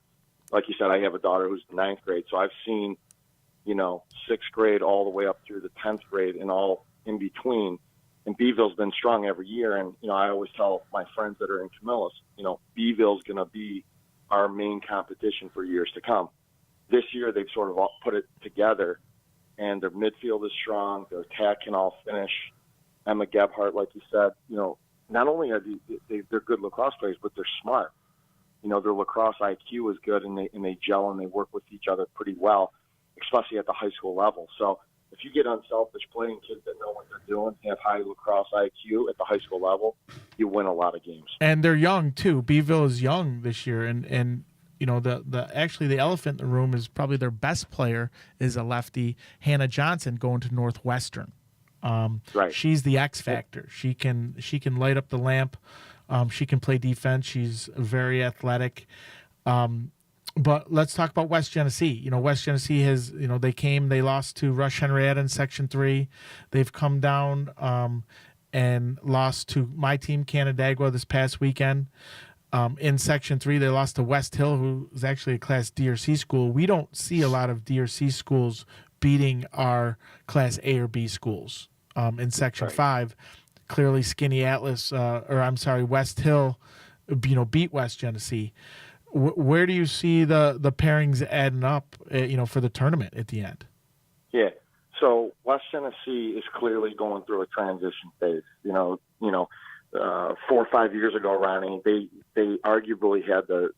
Like you said, I have a daughter who's in 9th grade, so I've seen, 6th grade all the way up through the 10th grade and all in between. And Beeville's been strong every year. And, I always tell my friends that are in Camillus, Beeville's going to be our main competition for years to come. This year, they've sort of all put it together, and their midfield is strong. Their attack can all finish. Emma Gebhardt, like you said, not only are they're good lacrosse players, but they're smart. Their lacrosse IQ is good, and they gel and they work with each other pretty well, especially at the high school level. So if you get unselfish playing kids that know what they're doing, have high lacrosse IQ at the high school level, you win a lot of games. And they're young too. Beeville is young this year, and the elephant in the room is probably their best player is a lefty, Hannah Johnson, going to Northwestern. Right. She's the X factor. She can light up the lamp. She can play defense. She's very athletic. But let's talk about West Genesee. West Genesee has, they lost to Rush Henrietta in Section 3. They've come down and lost to my team, Canandaigua, this past weekend. In Section 3, they lost to West Hill, who is actually a Class D or C school. We don't see a lot of D or C schools beating our Class A or B schools in Section 5. clearly Skinny Atlas, West Hill, beat West Genesee. Where do you see the pairings adding up, for the tournament at the end? Yeah. So West Tennessee is clearly going through a transition phase. 4 or 5 years ago, Ronnie, they arguably had the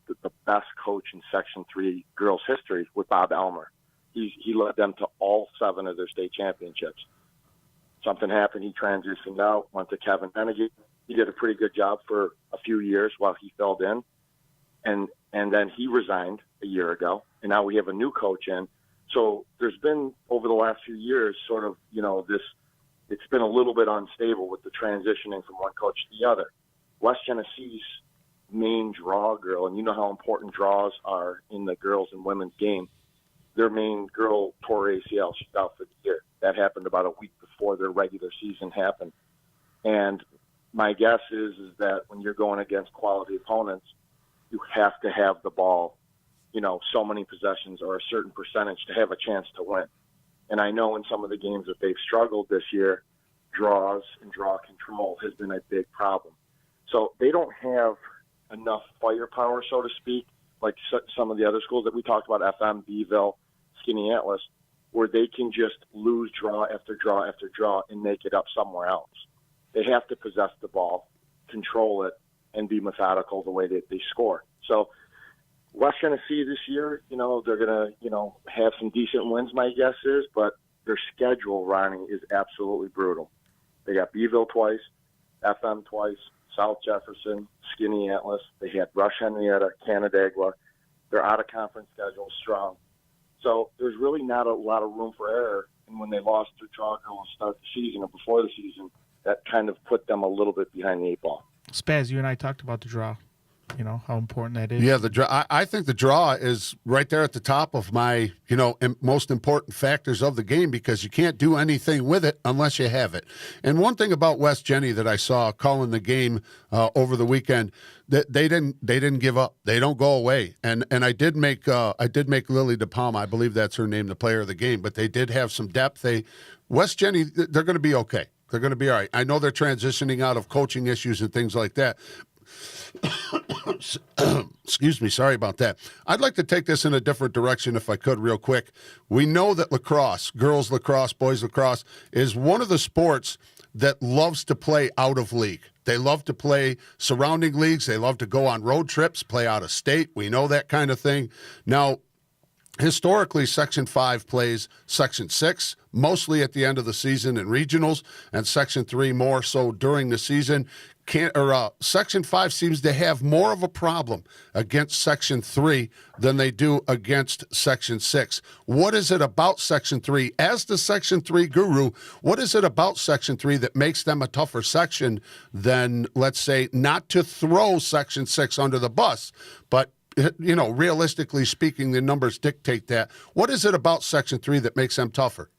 best coach in Section 3 girls history with Bob Elmer. He led them to all 7 of their state championships. Something happened. He transitioned out, went to Kevin Hennigan. He did a pretty good job for a few years while he filled in. And then he resigned a year ago, and now we have a new coach in. So there's been, over the last few years, sort of, it's been a little bit unstable with the transitioning from one coach to the other. West Tennessee's main draw girl, and you know how important draws are in the girls and women's game, their main girl tore ACL. She's out for the year. That happened about a week before their regular season happened. And my guess is that when you're going against quality opponents, you have to have the ball, so many possessions or a certain percentage to have a chance to win. And I know in some of the games that they've struggled this year, draws and draw control has been a big problem. So they don't have enough firepower, so to speak, like some of the other schools that we talked about, FM, Beeville, Skinny Atlas, where they can just lose draw after draw after draw and make it up somewhere else. They have to possess the ball, control it, and be methodical the way that they score. So West Tennessee this year, they're going to, have some decent wins, my guess is, but their schedule, Ronnie, is absolutely brutal. They got Beeville twice, FM twice, South Jefferson, Skinny Atlas. They had Rush Henrietta, Canandaigua. Their out-of-conference schedule is strong. So there's really not a lot of room for error. And when they lost to draw girl to start the season or before the season, that kind of put them a little bit behind the 8 ball. Spaz, you and I talked about the draw. How important that is. Yeah, the draw. I think the draw is right there at the top of my, most important factors of the game, because you can't do anything with it unless you have it. And one thing about West Jenny that I saw calling the game over the weekend, that they didn't give up. They don't go away. And I did make Lily DePalma, I believe that's her name, the player of the game. But they did have some depth. West Jenny, they're going to be okay. They're going to be all right. I know they're transitioning out of coaching issues and things like that. Excuse me, sorry about that. I'd like to take this in a different direction if I could real quick. We know that lacrosse, girls lacrosse, boys lacrosse, is one of the sports that loves to play out of league. They love to play surrounding leagues. They love to go on road trips, play out of state. We know that kind of thing. Now, historically, Section 5 plays Section 6, mostly at the end of the season in regionals, and Section 3 more so during the season. Section 5 seems to have more of a problem against Section 3 than they do against Section 6. What is it about Section 3? As the Section 3 guru, what is it about Section 3 that makes them a tougher section than, let's say, not to throw Section 6 under the bus, but realistically speaking, the numbers dictate that. What is it about Section 3 that makes them tougher?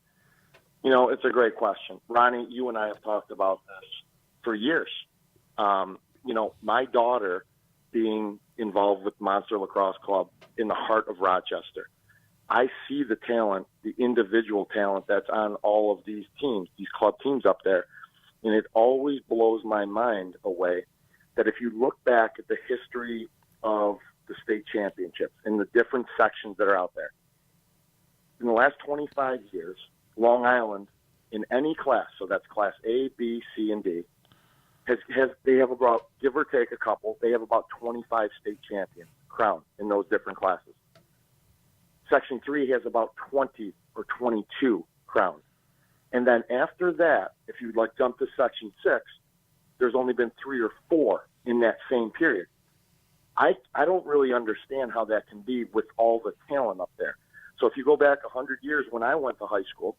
It's a great question. Ronnie, you and I have talked about this for years. My daughter being involved with Monster Lacrosse Club in the heart of Rochester, I see the talent, the individual talent that's on all of these teams, these club teams up there, and it always blows my mind away that if you look back at the history of the state championships and the different sections that are out there, in the last 25 years, Long Island, in any class, so that's class A, B, C, and D, they have about, give or take a couple, they have about 25 state champions crowned in those different classes. Section 3 has about 20 or 22 crowned. And then after that, if you jump to Section 6, there's only been 3 or 4 in that same period. I don't really understand how that can be with all the talent up there. So if you go back 100 years when I went to high school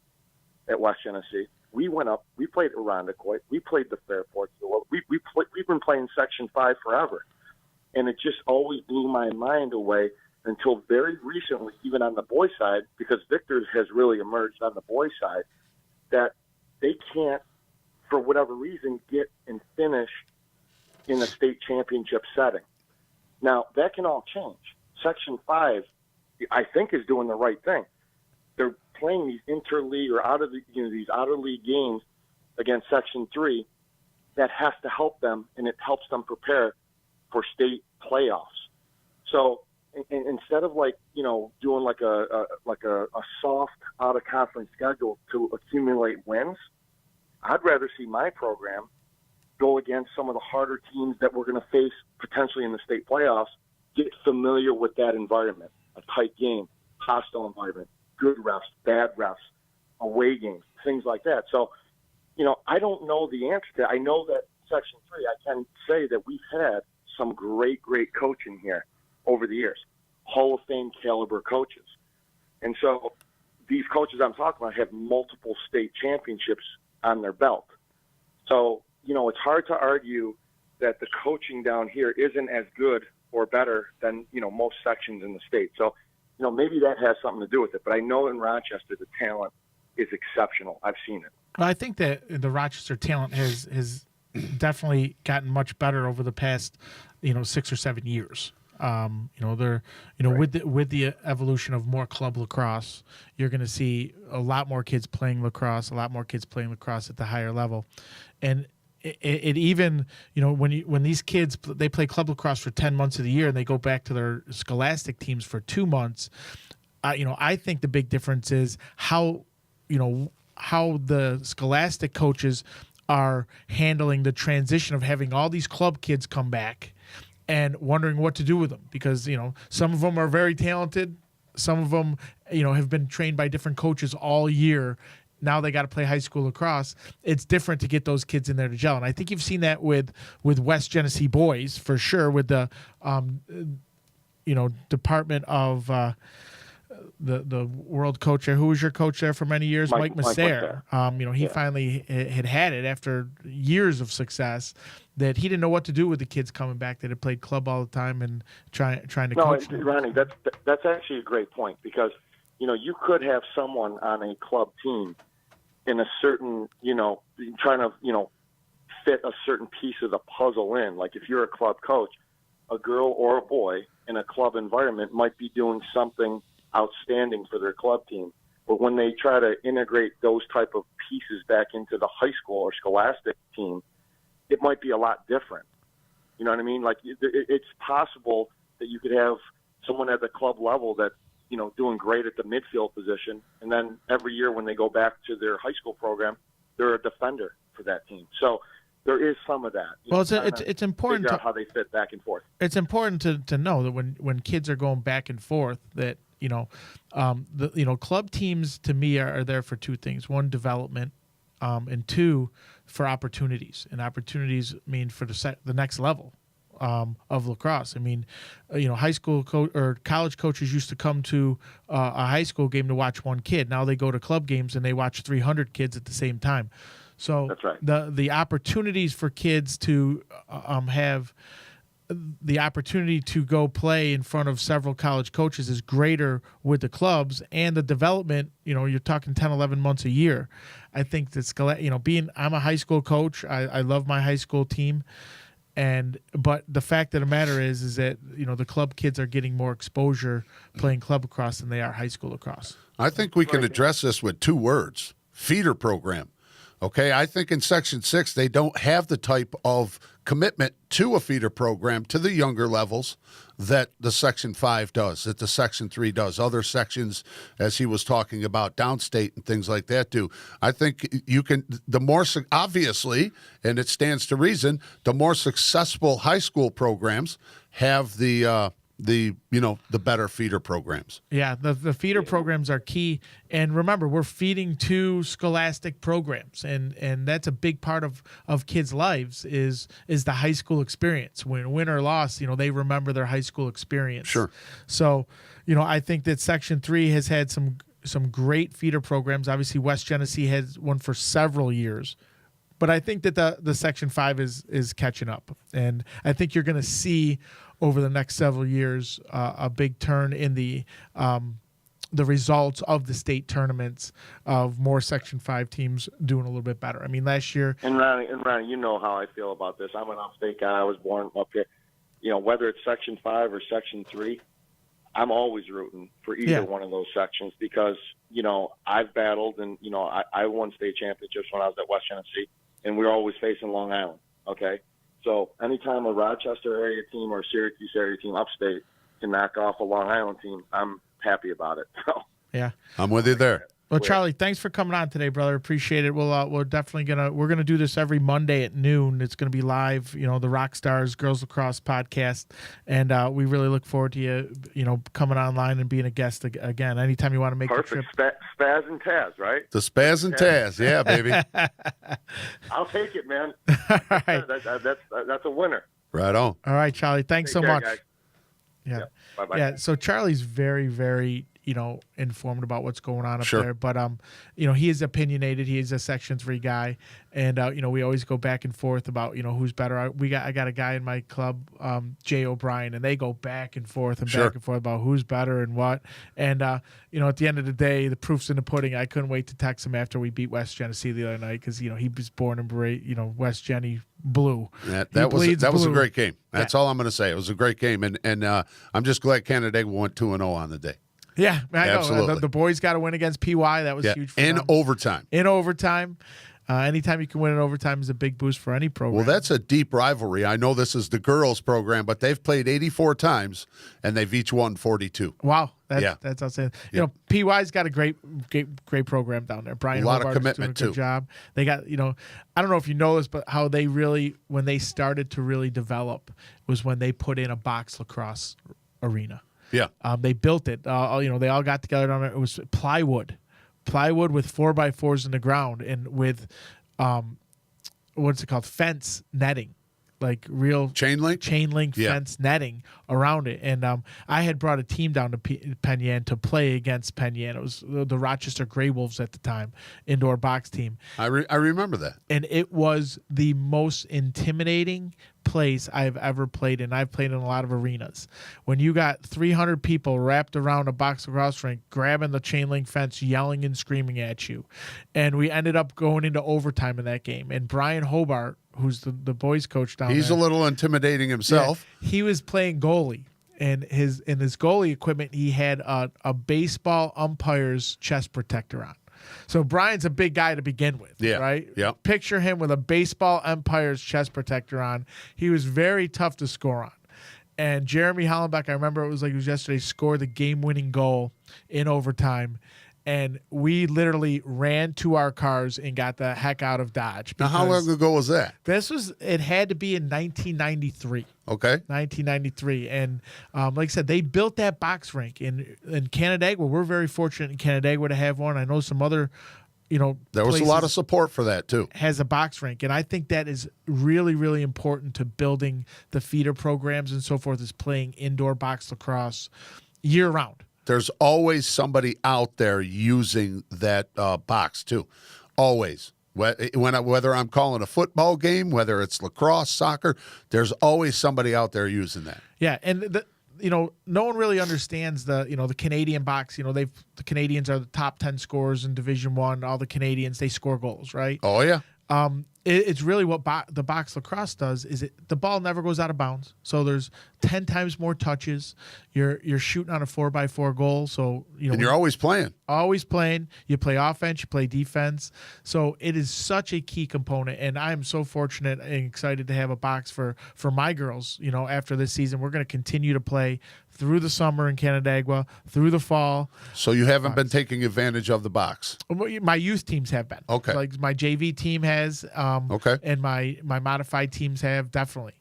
at West Genesee, we went up, we played Irondequoit, we played the Fairports, we've been playing Section 5 forever. And it just always blew my mind away until very recently, even on the boys' side, because Victor's has really emerged on the boys' side, that they can't, for whatever reason, get and finish in a state championship setting. Now, that can all change. Section 5, I think, is doing the right thing. They're playing these interleague or these out-of-league games against Section 3, that has to help them, and it helps them prepare for state playoffs. So instead of doing like a soft out of conference schedule to accumulate wins, I'd rather see my program go against some of the harder teams that we're going to face potentially in the state playoffs, get familiar with that environment, a tight game, hostile environment, good refs, bad refs, away games, things like that. So, I don't know the answer to that. I know that Section 3, I can say that we've had some great coaching here over the years, Hall of Fame caliber coaches. And so these coaches I'm talking about have multiple state championships on their belt. So, it's hard to argue that the coaching down here isn't as good or better than, most sections in the state. So, maybe that has something to do with it. But I know in Rochester the talent is exceptional. I've seen it. Well, I think that the Rochester talent has definitely gotten much better over the past, 6 or 7 years. They're, right. with the evolution of more club lacrosse, you're going to see a lot more kids playing lacrosse, a lot more kids playing lacrosse at the higher level, and it even, when these kids, they play club lacrosse for 10 months of the year and they go back to their scholastic teams for 2 months. I think the big difference is how the scholastic coaches are handling the transition of having all these club kids come back and wondering what to do with them, because some of them are very talented, some of them have been trained by different coaches all year. Now they got to play high school lacrosse. It's different to get those kids in there to gel, and I think you've seen that with West Genesee boys for sure, with the department of the world coach there. Who was your coach there for many years? Mike Masser. He finally had it after years of success, that he didn't know what to do with the kids coming back that had played club all the time and trying to coach them. Ronnie, that's actually a great point, because you could have someone on a club team in a certain, trying to, fit a certain piece of the puzzle in. Like if you're a club coach, a girl or a boy in a club environment might be doing something outstanding for their club team. But when they try to integrate those type of pieces back into the high school or scholastic team, it might be a lot different. You know what I mean? Like it's possible that you could have someone at the club level that, doing great at the midfield position, and then every year when they go back to their high school program, they're a defender for that team. So there is some of that. Well, it's important to figure out how they fit back and forth. It's important to know that when kids are going back and forth, that club teams to me are there for two things: one, development, and two, for opportunities. And opportunities mean for the next level of lacrosse. I mean, high school or college coaches used to come to a high school game to watch one kid. Now they go to club games and they watch 300 kids at the same time. So that's right. The opportunities for kids to have the opportunity to go play in front of several college coaches is greater with the clubs, and the development, you're talking 10, 11 months a year. I think that's, I'm a high school coach. I love my high school team. But the fact of the matter is that, the club kids are getting more exposure playing club lacrosse than they are high school lacrosse. I think we can address this with 2 words: feeder program. Okay, I think in Section 6 they don't have the type of commitment to a feeder program to the younger levels that the Section 5 does, that the Section 3 does. Other sections, as he was talking about, downstate and things like that do. I think you can, the more, obviously, and it stands to reason, the more successful high school programs have the better feeder programs. Yeah, the feeder programs are key. And remember, we're feeding 2 scholastic programs, and that's a big part of kids' lives is the high school experience. When win or loss, they remember their high school experience. Sure. So, I think that Section 3 has had some great feeder programs. Obviously, West Genesee has one for several years. But I think that the Section 5 is catching up. And I think you're going to see over the next several years a big turn in the results of the state tournaments, of more Section 5 teams doing a little bit better. I mean, last year... And Ronnie, you know how I feel about this. I'm an upstate guy. I was born up here. Whether it's Section 5 or Section 3, I'm always rooting for either one of those sections because, I've battled and, I won state championships when I was at West Genesee. and we're always facing Long Island. Okay, so anytime a Rochester area team or a Syracuse area team upstate can knock off a Long Island team, I'm happy about it. So Yeah. I'm with you there. Well, Charlie, thanks for coming on today, brother. Appreciate it. We're definitely we're gonna do this every Monday at noon. It's gonna be live, the Rock Stars Girls Lacrosse podcast, and we really look forward to you, coming online and being a guest again. Anytime you want to make perfect. the trip. Spaz and Taz, right? The Spaz and Taz, yeah, baby. I'll take it, man. All right. That's a winner. Right on. All right, Charlie. Thanks so Take care, much. guys. Yeah. Bye-bye. Yeah. So Charlie's very, very, informed about what's going on up Sure. there. But he is opinionated. He is a Section 3 guy, and we always go back and forth about who's better. I got a guy in my club, Jay O'Brien, and they go back and forth and Sure. back and forth about who's better and what. And at the end of the day, the proof's in the pudding. I couldn't wait to text him after we beat West Genesee the other night because he was born and raised, West Jenny blue. That was a great game. That's Yeah. all I'm going to say. It was a great game, and I'm just glad Canandaigua went 2-0 on the day. Yeah, I know. Absolutely. The boys got to win against PY. That was huge for in them. overtime. In overtime. Anytime you can win in overtime is a big boost for any program. Well, that's a deep rivalry. I know this is the girls' program, but they've played 84 times, and they've each won 42. Wow. Yeah. That's outstanding. Yeah. PY's got a great program down there. Brian A lot of Hobart is doing commitment, a good too. job. They got, I don't know if you know this, but how they really, when they started to really develop was when they put in a box lacrosse arena. Yeah. They built it. They all got together on it. It was plywood with 4x4s in the ground and with, what's it called? Fence netting, like real Chain link? Yeah. fence netting around it. And I had brought a team down to Penn Yan to play against Penn Yan. It was the Rochester Grey Wolves at the time, indoor box team. I remember that. And it was the most intimidating place I've ever played in. I've played in a lot of arenas. When you got 300 people wrapped around a box lacrosse rink, grabbing the chain link fence, yelling and screaming at you. And we ended up going into overtime in that game. And Brian Hobart, who's the boys coach down He's there. a little intimidating himself. Yeah, he was playing goalie. And his goalie equipment, he had a baseball umpire's chest protector on. So Brian's a big guy to begin with, Yeah, right? yeah. Picture him with a baseball umpire's chest protector on. He was very tough to score on. And Jeremy Hollenbeck, I remember it was yesterday, scored the game-winning goal in overtime. And we literally ran to our cars and got the heck out of Dodge. Now, how long ago was that? It had to be in 1993. Okay. 1993. And like I said, they built that box rink in Canandaigua. We're very fortunate in Canandaigua to have one. I know some other, There was a lot of support for that, too. has a box rink. And I think that is really, really important to building the feeder programs and so forth, is playing indoor box lacrosse year round. There's always somebody out there using that box, too. Always. Whether I'm calling a football game, whether it's lacrosse, soccer, there's always somebody out there using that. Yeah, and no one really understands the Canadian box. The Canadians are the top 10 scorers in Division I. All the Canadians, they score goals, right? Oh, yeah. It's really what the box lacrosse does is the ball never goes out of bounds. So there's 10 times more touches. You're shooting on a 4x4 goal. So And you're always playing. always playing. You play offense, you play defense. So it is such a key component. And I am so fortunate and excited to have a box for my girls. After this season, we're going to continue to play through the summer in Canandaigua, through the fall. So you haven't been taking advantage of the box. My youth teams have been. Okay. Like my JV team has. Okay. And my modified teams have, definitely.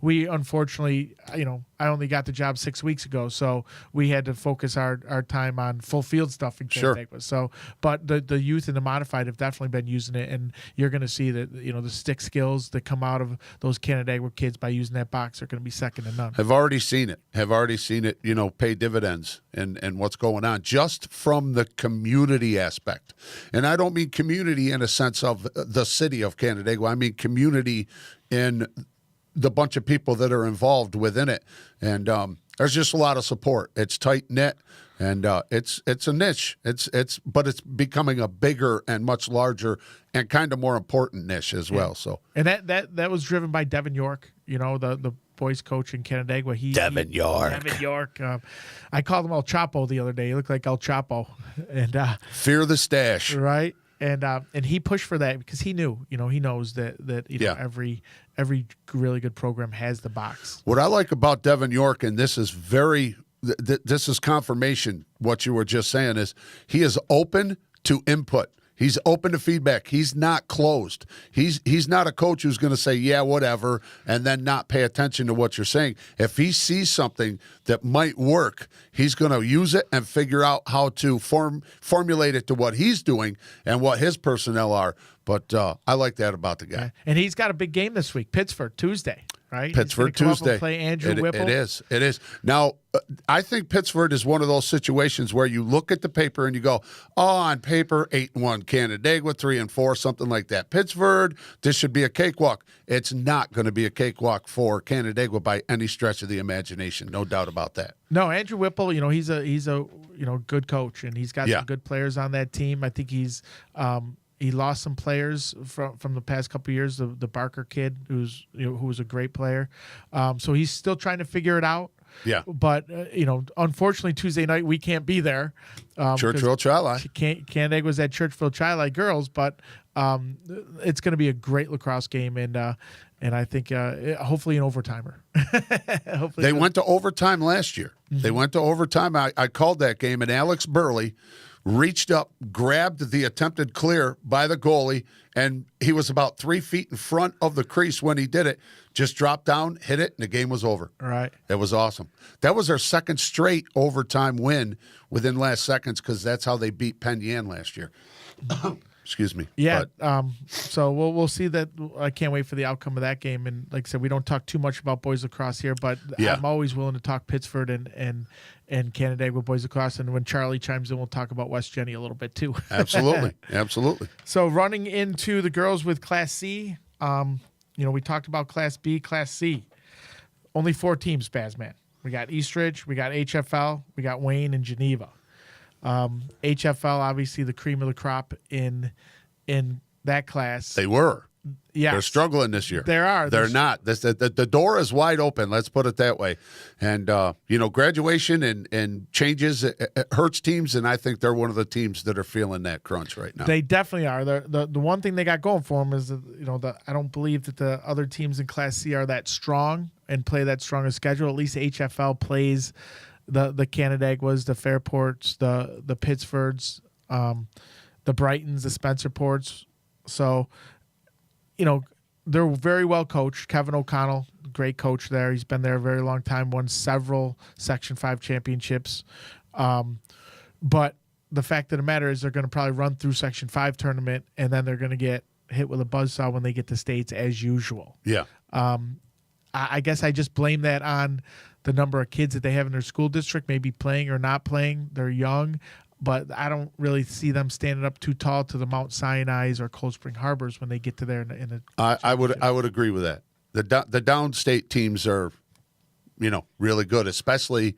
We unfortunately, I only got the job 6 weeks ago, so we had to focus our time on full field stuff in Sure. Canandaigua. So, but the youth and the modified have definitely been using it, and you're going to see that the stick skills that come out of those Canandaigua kids by using that box are going to be second to none. Have already seen it, pay dividends and what's going on just from the community aspect. And I don't mean community in a sense of the city of Canandaigua. I mean community in the bunch of people that are involved within it. And there's just a lot of support. It's tight knit, and it's a niche. But it's becoming a bigger and much larger and kind of more important niche as well. So, And that was driven by Devin York, the boys coach in Canandaigua. Devin York. I called him El Chapo the other day. He looked like El Chapo. And fear the stash. right. and he pushed for that because he knew, he knows that every really good program has the box. What I like about Devin York, and this is this is confirmation, what you were just saying, is he is open to input. He's open to feedback. He's not closed. He's not a coach who's going to say, yeah, whatever, and then not pay attention to what you're saying. If he sees something that might work, he's going to use it and figure out how to formulate it to what he's doing and what his personnel are. But I like that about the guy. Yeah. And he's got a big game this week, Pittsburgh, Tuesday. Right? Pittsburgh Tuesday. Play Andrew Whipple. It is. Now, I think Pittsburgh is one of those situations where you look at the paper and you go, oh, on paper, 8-1, Canandaigua 3-4, something like that. Pittsburgh, this should be a cakewalk. It's not going to be a cakewalk for Canandaigua by any stretch of the imagination. No doubt about that. No, Andrew Whipple, he's a good coach, and he's got some good players on that team. I think he's he lost some players from the past couple of years. The Barker kid, who was a great player. So he's still trying to figure it out. Yeah. But unfortunately, Tuesday night we can't be there. Churchville Chi-Li. Canandaigua was at Churchville Chi-Li girls, but it's going to be a great lacrosse game, and I think hopefully an overtimer. They went to overtime last year. Mm-hmm. They went to overtime. I called that game, and Alex Burley reached up, grabbed the attempted clear by the goalie, and he was about 3 feet in front of the crease when he did it. Just dropped down, hit it, and the game was over. Right. It was awesome. That was our second straight overtime win within last seconds because that's how they beat Penn Yan last year. Excuse me. Yeah. So we'll see that. I can't wait for the outcome of that game. And like I said, we don't talk too much about boys lacrosse here, but I'm always willing to talk Pittsford and Canandaigua boys lacrosse. And when Charlie chimes in, we'll talk about West Jenny a little bit too. Absolutely. Absolutely. So running into the girls with Class C, we talked about Class B, Class C. Only 4 teams, Spazman. We got Eastridge, we got HFL, we got Wayne and Geneva. HFL, obviously the cream of the crop in that class. They were. Yeah, they're struggling this year. They're not. The door is wide open. Let's put it that way. And graduation and changes it hurts teams, and I think they're one of the teams that are feeling that crunch right now. They definitely are. The one thing they got going for them is that I don't believe that the other teams in Class C are that strong and play that strong a schedule. At least HFL plays the Canandaiguas, the Fairports, the Pittsfords, the Brightons, the Spencerports. So, they're very well coached. Kevin O'Connell, great coach there. He's been there a very long time, won several Section 5 championships. But the fact of the matter is they're going to probably run through Section 5 tournament, and then they're going to get hit with a buzzsaw when they get to states as usual. Yeah. I guess I just blame that on the number of kids that they have in their school district, maybe playing or not playing. They're young, but I don't really see them standing up too tall to the Mount Sinai's or Cold Spring Harbors when they get to there. I would agree with that. The downstate teams are, really good, especially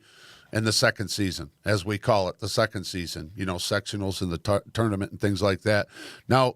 in the second season, as we call it, the second season. Sectionals in the tournament and things like that. Now,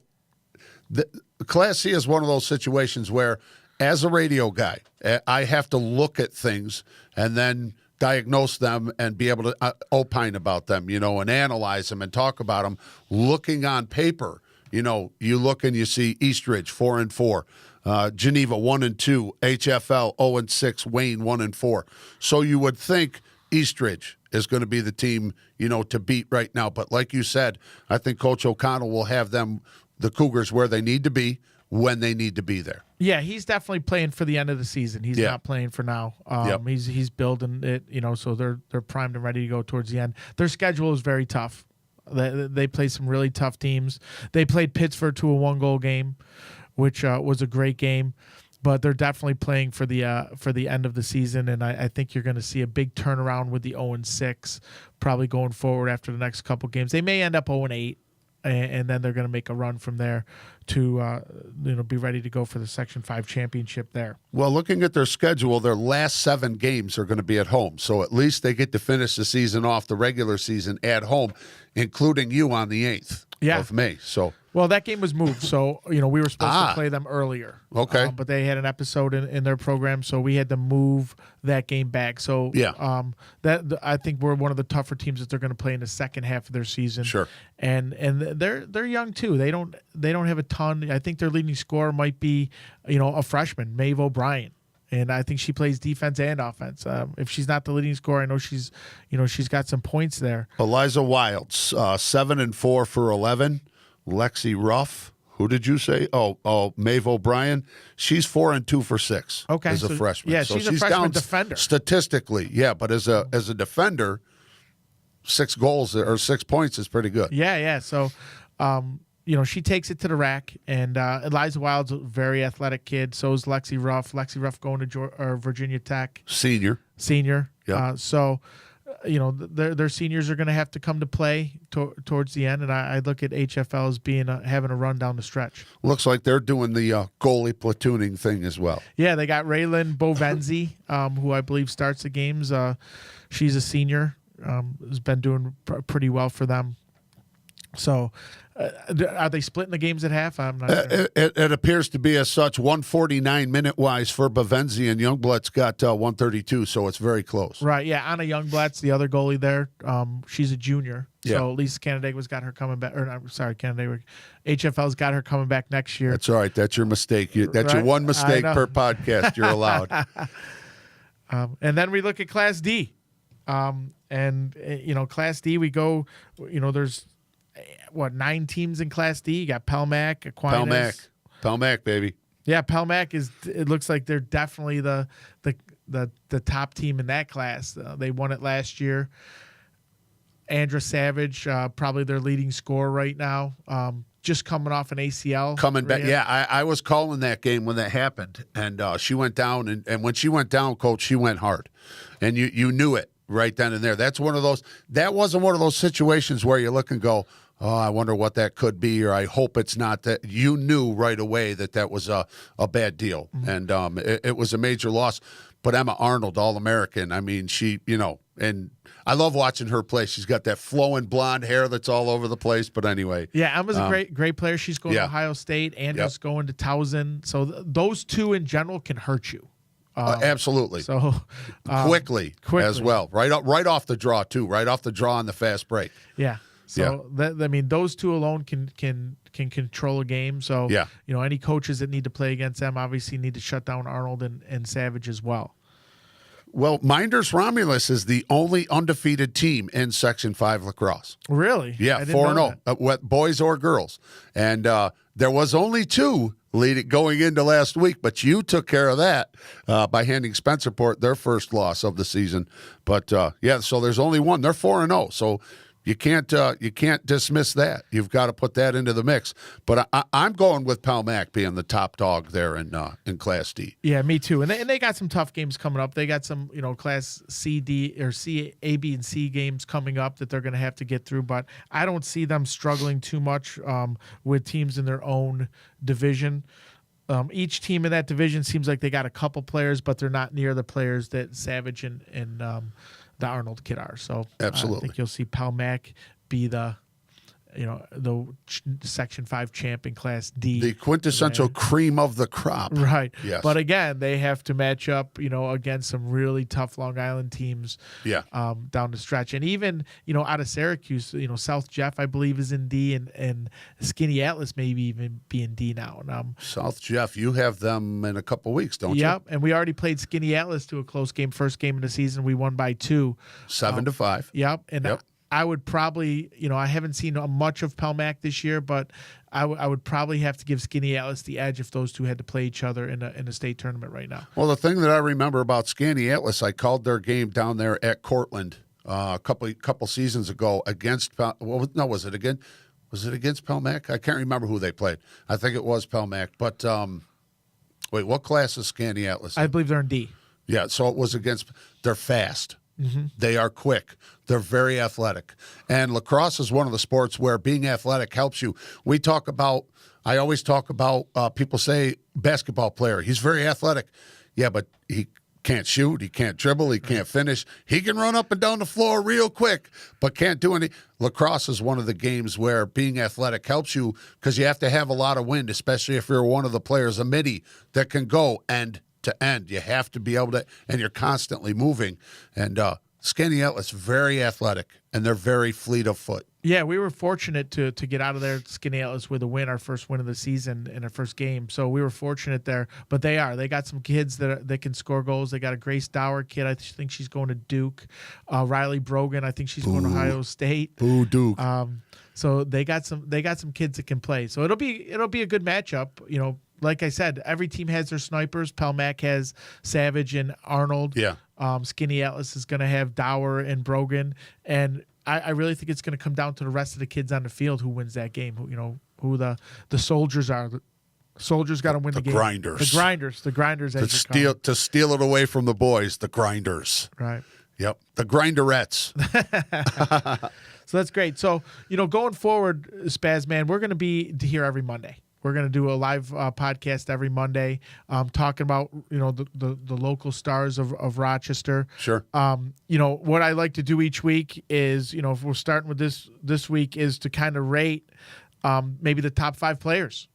the Class C is one of those situations where, as a radio guy, I have to look at things and then diagnose them and be able to opine about them, and analyze them and talk about them. Looking on paper, you look and you see Eastridge 4-4, Geneva 1-2, HFL 0-6, Wayne 1-4. So you would think Eastridge is going to be the team, to beat right now. But like you said, I think Coach O'Connell will have them, the Cougars, where they need to be when they need to be there. Yeah, he's definitely playing for the end of the season. He's not playing for now. He's building it, so they're primed and ready to go towards the end. Their schedule is very tough. They play some really tough teams. They played Pittsford to a 1-goal game, which was a great game. But they're definitely playing for the end of the season, and I think you're going to see a big turnaround with the 0-6 probably going forward after the next couple games. They may end up 0-8. And then they're going to make a run from there to be ready to go for the Section 5 championship there. Well, looking at their schedule, their last 7 games are going to be at home. So at least they get to finish the season off, the regular season, at home, including you on the 8th. of May. So Well, that game was moved, so we were supposed to play them earlier. Okay. But they had an episode in their program, so we had to move that game back. So I think we're one of the tougher teams that they're going to play in the second half of their season. Sure. And they're young too. They don't have a ton. I think their leading scorer might be a freshman, Maeve O'Brien. And I think she plays defense and offense. If she's not the leading scorer, I know she's got some points there. Eliza Wilds, 7-4 for 11. Lexi Ruff, who did you say? Oh, Maeve O'Brien. She's 4-2 for 6. Okay, as a freshman. Yeah, so she's a freshman down defender. Statistically, yeah, but as a defender, 6 goals or 6 points is pretty good. Yeah. So, she takes it to the rack, and Eliza Wild's a very athletic kid. So is Lexi Ruff. Lexi Ruff going to Virginia Tech. Senior. Yeah. Their seniors are going to have to come to play towards the end, and I look at HFL as being having a run down the stretch. Looks like they're doing the goalie platooning thing as well. Yeah, they got Raylan Bovenzi, who I believe starts the games. She's a senior, has been doing pretty well for them. So, are they splitting the games at half? I'm not sure. It appears to be as such. 149 minute-wise for Bavenzi, and Youngblood's got 132, so it's very close. Right, yeah. Anna Youngblood's the other goalie there. She's a junior. Yeah. So, Lisa Canandaigua's got her coming back. Canandaigua. HFL's got her coming back next year. That's all right. That's your mistake. That's right? your one mistake per podcast you're allowed. And then we look at Class D. Class D, we go, there's 9 teams in Class D? You got Pelmac, Aquinas. Pelmac, baby. Yeah, Pelmac it looks like they're definitely the top team in that class. They won it last year. Andra Savage, probably their leading scorer right now. Just coming off an ACL. Coming back. Yeah, I was calling that game when that happened. And she went down. And when she went down, Coach, she went hard. And you knew it right then and there. That wasn't one of those situations where you look and go, oh, I wonder what that could be, or I hope it's not. That you knew right away that was a bad deal. Mm-hmm. And it was a major loss. But Emma Arnold, All-American, I mean, she, and I love watching her play. She's got that flowing blonde hair that's all over the place. But anyway. Yeah, Emma's a great player. She's going to Ohio State. Andrew's going to Towson. So those two in general can hurt you. Absolutely. So quickly as well. Right off the draw, too. Right off the draw on the fast break. Yeah. So those two alone can control a game. So any coaches that need to play against them obviously need to shut down Arnold and Savage as well. Well, Minders Romulus is the only undefeated team in Section 5 lacrosse. Really? Yeah, 4-0, boys or girls. And there was only 2 going into last week, but you took care of that by handing Spencerport their first loss of the season. But so there's only 1. They're 4-0. So you can't dismiss that. You've got to put that into the mix. But I'm going with Pelmac being the top dog there in Class D. Yeah, me too. And they got some tough games coming up. They got some Class C, D, or C, A, B, and C games coming up that they're going to have to get through. But I don't see them struggling too much with teams in their own division. Each team in that division seems like they got a couple players, but they're not near the players that Savage and the Arnold kid are. So absolutely, I think you'll see Pelmac be the Section 5 champ in Class D. The quintessential cream of the crop. Right. Yes. But again, they have to match up, against some really tough Long Island teams down the stretch. And even, out of Syracuse, South Jeff, I believe, is in D, and Skinny Atlas maybe even be in D now. And, South Jeff, you have them in a couple weeks, don't you? Yep. And we already played Skinny Atlas to a close game. First game of the season, we won by 2. 7-5. Yep. And I would probably, I haven't seen much of Pelmac this year, but I would probably have to give Skinny Atlas the edge if those two had to play each other in a state tournament right now. Well, the thing that I remember about Skinny Atlas, I called their game down there at Cortland a couple seasons ago against was it against Pelmac? I can't remember who they played. I think it was Pelmac. But wait, what class is Skinny Atlas in? I believe they're in D. Yeah, so it was against. They're fast. Mm-hmm. They are quick. They're very athletic. And lacrosse is one of the sports where being athletic helps you. I always talk about, people say basketball player. He's very athletic. Yeah, but can't shoot, he can't dribble, he can't finish. He can run up and down the floor real quick, but can't do any. Lacrosse is one of the games where being athletic helps you because you have to have a lot of wind, especially if you're one of the players, a midi, that can go end to end. You have to be able to, and you're constantly moving. And Skaneateles, very athletic, and they're very fleet of foot. Yeah, we were fortunate to get out of there, Skaneateles, with a win, our first win of the season in our first game. So we were fortunate there. But they got some kids that can score goals. They got a Grace Dower kid. I think she's going to Duke. Riley Brogan, I think she's going to Ohio State. Ooh, Duke. So they got some kids that can play. So it'll be a good matchup. You know, like I said, every team has their snipers. Pelmac has Savage and Arnold. Yeah. Skaneateles is going to have Dower and Brogan, and I really think it's going to come down to the rest of the kids on the field who wins that game. Who the soldiers are. The soldiers got to win the game. Grinders. The grinders. To steal it away from the boys, the grinders. Right. Yep. The grinderettes. So that's great. So, going forward, Spazman, we're going to be here every Monday. We're going to do a live podcast every Monday, talking about the local stars of Rochester. Sure. What I like to do each week is if we're starting with this week is to kind of rate maybe the top 5 players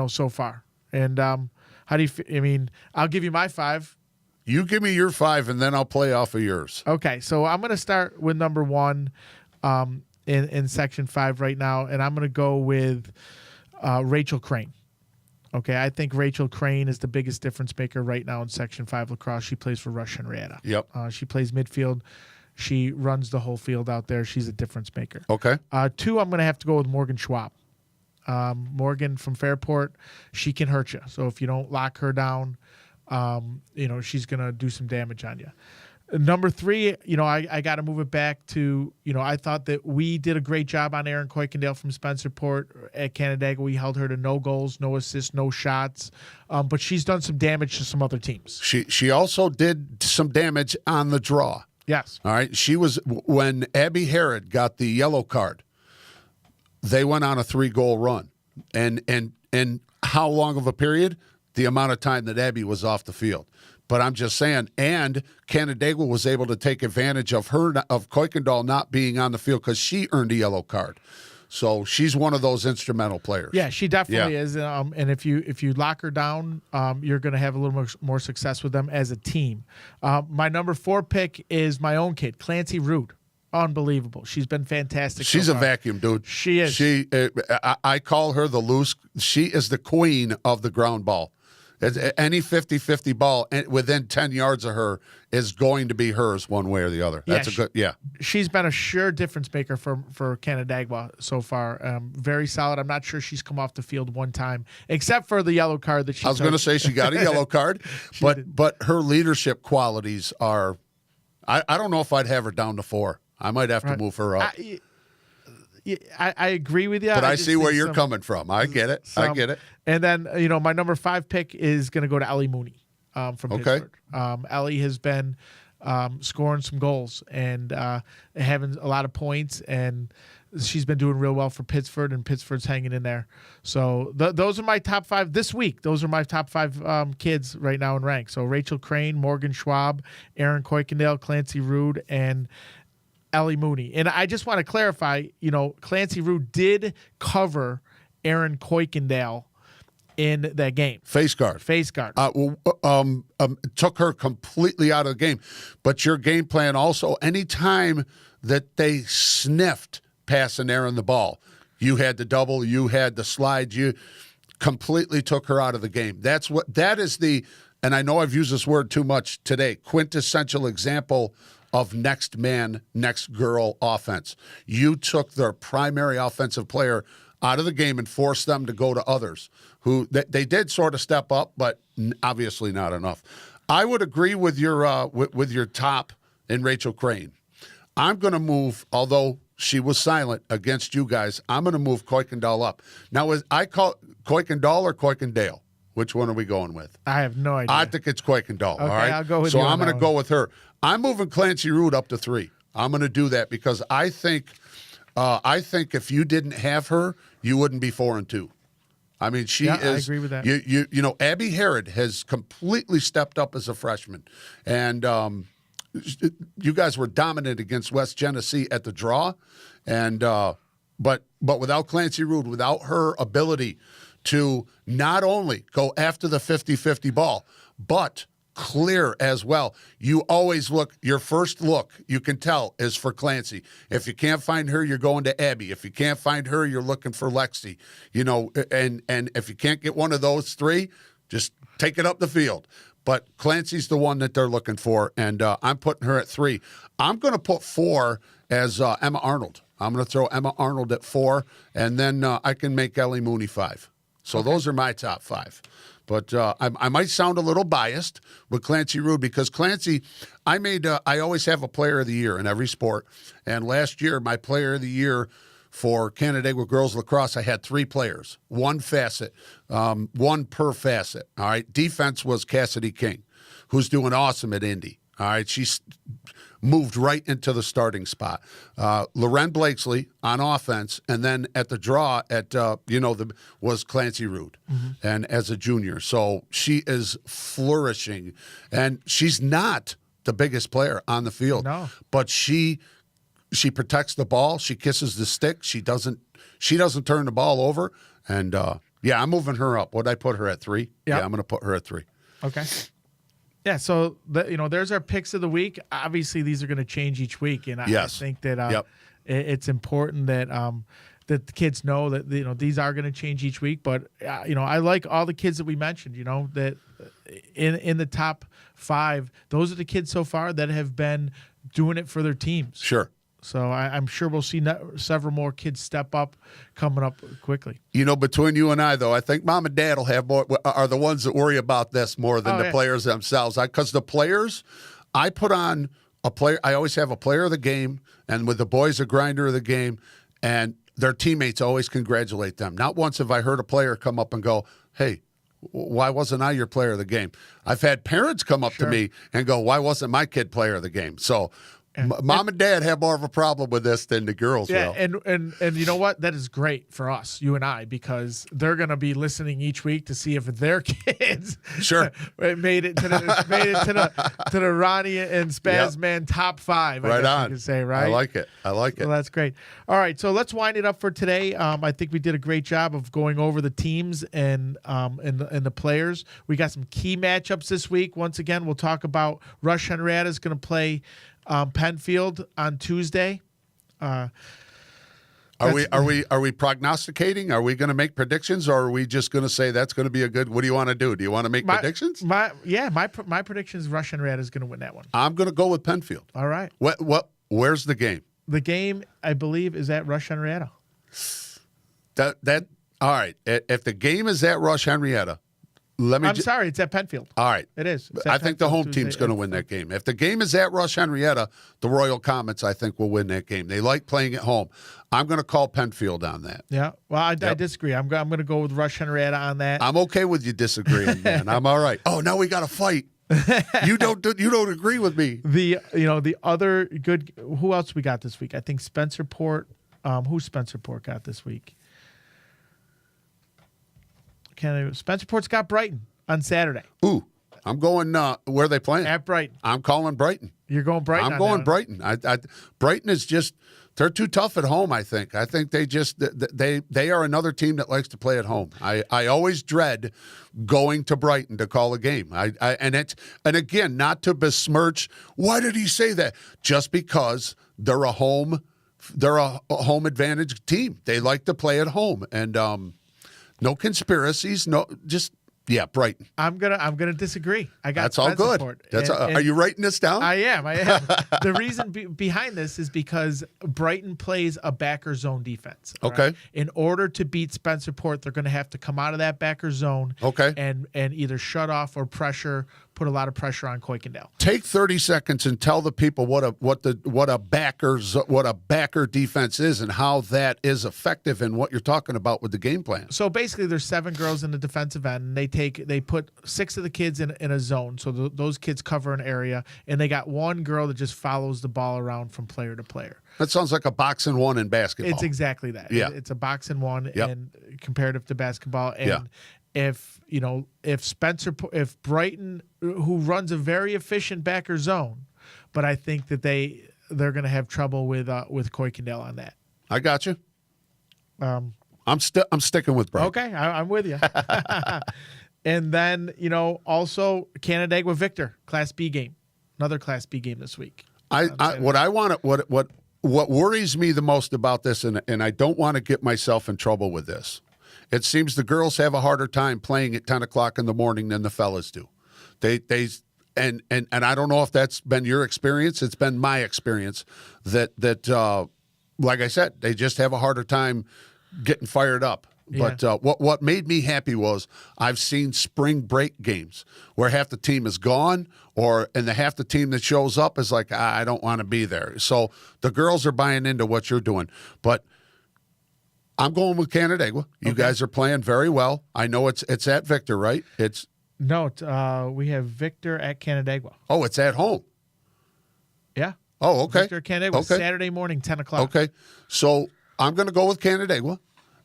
so far. And how do you? I'll give you my 5. You give me your 5, and then I'll play off of yours. Okay, so I'm going to start with number 1 in section 5 right now, and I'm going to go with Rachel Crane. Okay, I think Rachel Crane is the biggest difference maker right now in Section 5 lacrosse. She plays for Rush Henrietta. Yep. She plays midfield. She runs the whole field out there. She's a difference maker. Okay. 2, I'm going to have to go with Morgan Schwab. Morgan from Fairport, she can hurt you. So if you don't lock her down, she's going to do some damage on you. Number 3, I got to move it back to, I thought that we did a great job on Erin Kuykendall from Spencerport at Canandaigua. We held her to no goals, no assists, no shots, but she's done some damage to some other teams. She also did some damage on the draw. Yes. All right. She was, when Abby Herod got the yellow card, they went on a 3-goal run. And how long of a period? The amount of time that Abby was off the field. But I'm just saying, and Canandaigua was able to take advantage of Kuykendall not being on the field because she earned a yellow card. So she's one of those instrumental players. Yeah, she definitely is. And if you lock her down, you're going to have a little more success with them as a team. My number 4 pick is my own kid, Clancy Root. Unbelievable. She's been fantastic. She's so a vacuum, dude. She is. I call her the loose. She is the queen of the ground ball. Any 50-50 ball within 10 yards of her is going to be hers one way or the other. That's She's been a sure difference maker for Canandaigua so far. Very solid. I'm not sure she's come off the field one time, except for the yellow card that she I was going to say she got a yellow card, but her leadership qualities are I don't know if I'd have her down to 4. I might have to move her up. I agree with you. But I see where you're coming from. I get it. I get it. And then, my number 5 pick is going to go to Ellie Mooney from Pittsburgh. Ellie has been scoring some goals and having a lot of points, and she's been doing real well for Pittsburgh, and Pittsburgh's hanging in there. So those are my top 5 this week. Those are my top 5 kids right now in rank. So Rachel Crane, Morgan Schwab, Erin Kuykendall, Clancy Rood, and Ellie Mooney. And I just want to clarify, Clancy Rood did cover Erin Kuykendall in that game. Face guard. Took her completely out of the game. But your game plan also, anytime that they sniffed passing Erin the ball, you had the double, you had the slide, you completely took her out of the game. That is the, and I know I've used this word too much today, quintessential example of next man, next girl offense. You took their primary offensive player out of the game and forced them to go to others who they did sort of step up, but obviously not enough. I would agree with your top in Rachel Crane. I'm going to move, although she was silent against you guys, I'm going to move Kuykendall up. Now, I call Kuykendall or Kuykendall? Which one are we going with? I have no idea. I think it's Kuykendall. Okay, all right, I'll go with you. So I'm going to go with her. I'm moving Clancy Rood up to 3. I'm going to do that because I think if you didn't have her, you wouldn't be 4-2. I mean, she Yeah, is. I agree with that. You know, Abby Harrod has completely stepped up as a freshman, and you guys were dominant against West Genesee at the draw, and but without Clancy Rude, without her ability to not only go after the 50-50 ball, but clear as well. You always look, your first look, you can tell, is for Clancy. If you can't find her, you're going to Abby. If you can't find her, you're looking for Lexi. You know, and if you can't get one of those three, just take it up the field. But Clancy's the one that they're looking for, and I'm putting her at 3. I'm going to put 4 as Emma Arnold. I'm going to throw Emma Arnold at 4, and then I can make Ellie Mooney 5. So those are my top 5. But I might sound a little biased with Clancy Rude because Clancy, I always have a player of the year in every sport. And last year, my player of the year for Canandaigua girls lacrosse, I had 3 players, one facet, one per facet. All right. Defense was Cassidy King, who's doing awesome at Indy. All right. She's moved right into the starting spot. Loren Blakesley on offense, and then at the draw was Clancy Rude, and as a junior. So she is flourishing, and she's not the biggest player on the field, but she protects the ball. She kisses the stick. She doesn't turn the ball over. And I'm moving her up. Would I put her at 3? Yeah, I'm going to put her at 3. Okay. Yeah, so there's our picks of the week. Obviously, these are going to change each week, and I think that it's important that that the kids know that these are going to change each week. But I like all the kids that we mentioned. That in the top 5, those are the kids so far that have been doing it for their teams. Sure. So I'm sure we'll see several more kids step up coming up quickly. Between you and I, though, I think mom and dad are the ones that worry about this more than the players themselves. Because the players, I put on a player. I always have a player of the game, and with the boys, a grinder of the game, and their teammates always congratulate them. Not once have I heard a player come up and go, "Hey, why wasn't I your player of the game?" I've had parents come up to me and go, "Why wasn't my kid player of the game?" So. Mom and dad have more of a problem with this than the girls will. And you know what? That is great for us, you and I, because they're going to be listening each week to see if their kids made it to the Ronnie and Spazman top 5. Right on. You can say, right? I like it. Well, that's great. All right, so let's wind it up for today. I think we did a great job of going over the teams and the players. We got some key matchups this week. Once again, we'll talk about Rush Henrietta is going to play Penfield on Tuesday. Are we prognosticating? Are we going to make predictions, or are we just going to say that's going to be a good? What do you want to do? Do you want to make predictions? My prediction is Rush Henrietta is going to win that one. I'm going to go with Penfield. All right. Where's the game? The game, I believe, is at Rush Henrietta. That all right. If the game is at Rush Henrietta, sorry, it's at Penfield. All right. It is. I think the home team's going to win that game. If the game is at Rush Henrietta, the Royal Comets, I think, will win that game. They like playing at home. I'm going to call Penfield on that. Yeah. Well, I disagree. I'm going to go with Rush Henrietta on that. I'm okay with you disagreeing, man. I'm all right. Oh, now we got to fight. You don't agree with me. The other good. Who else we got this week? I think Spencer Port. Who Spencer Port got this week? Spencer Port's got Brighton on Saturday. Ooh, I'm going. Where are they playing? At Brighton. I'm calling Brighton. You're going Brighton. I'm going Brighton. Brighton is just. They're too tough at home. I think they are another team that likes to play at home. I always dread going to Brighton to call a game. And again, not to besmirch. Why did he say that? Just because they're a home advantage team. They like to play at home, and no conspiracies. No, just. Yeah, Brighton. I'm gonna disagree. That's all good. Are you writing this down? I am. The reason behind this is because Brighton plays a backer zone defense. Okay. Right? In order to beat Spencer Port, they're going to have to come out of that backer zone. Okay. And either shut off or pressure put a lot of pressure on Kuykendall. Take 30 seconds and tell the people what a backer defense is and how that is effective and what you're talking about with the game plan. So basically, there's 7 girls in the defensive end, and they put 6 of the kids in a zone. So those kids cover an area, and they got 1 girl that just follows the ball around from player to player. That sounds like a box and one in basketball. It's exactly that. Yeah. It's a box and one, Yep. and comparative to basketball. And if Brighton, who runs a very efficient backer zone, but I think that they're going to have trouble with Kuykendall on that. I got you. I'm sticking with Brighton. Okay, I'm with you. And then also Canandaigua Victor Class B game, another Class B game this week. What worries me the most about this, and I don't want to get myself in trouble with this, it seems the girls have a harder time playing at 10 o'clock in the morning than the fellas do. And I don't know if that's been your experience. It's been my experience that like I said, they just have a harder time getting fired up. Yeah. But what made me happy was I've seen spring break games where half the team is gone, and half the team that shows up is like, I don't want to be there. So the girls are buying into what you're doing. But I'm going with Canandaigua. You guys are playing very well. I know it's at Victor, right? No, we have Victor at Canandaigua. Oh, it's at home. Yeah. Oh, okay. Victor at Canandaigua, Okay. Saturday morning, 10 o'clock. Okay. So I'm going to go with Canandaigua.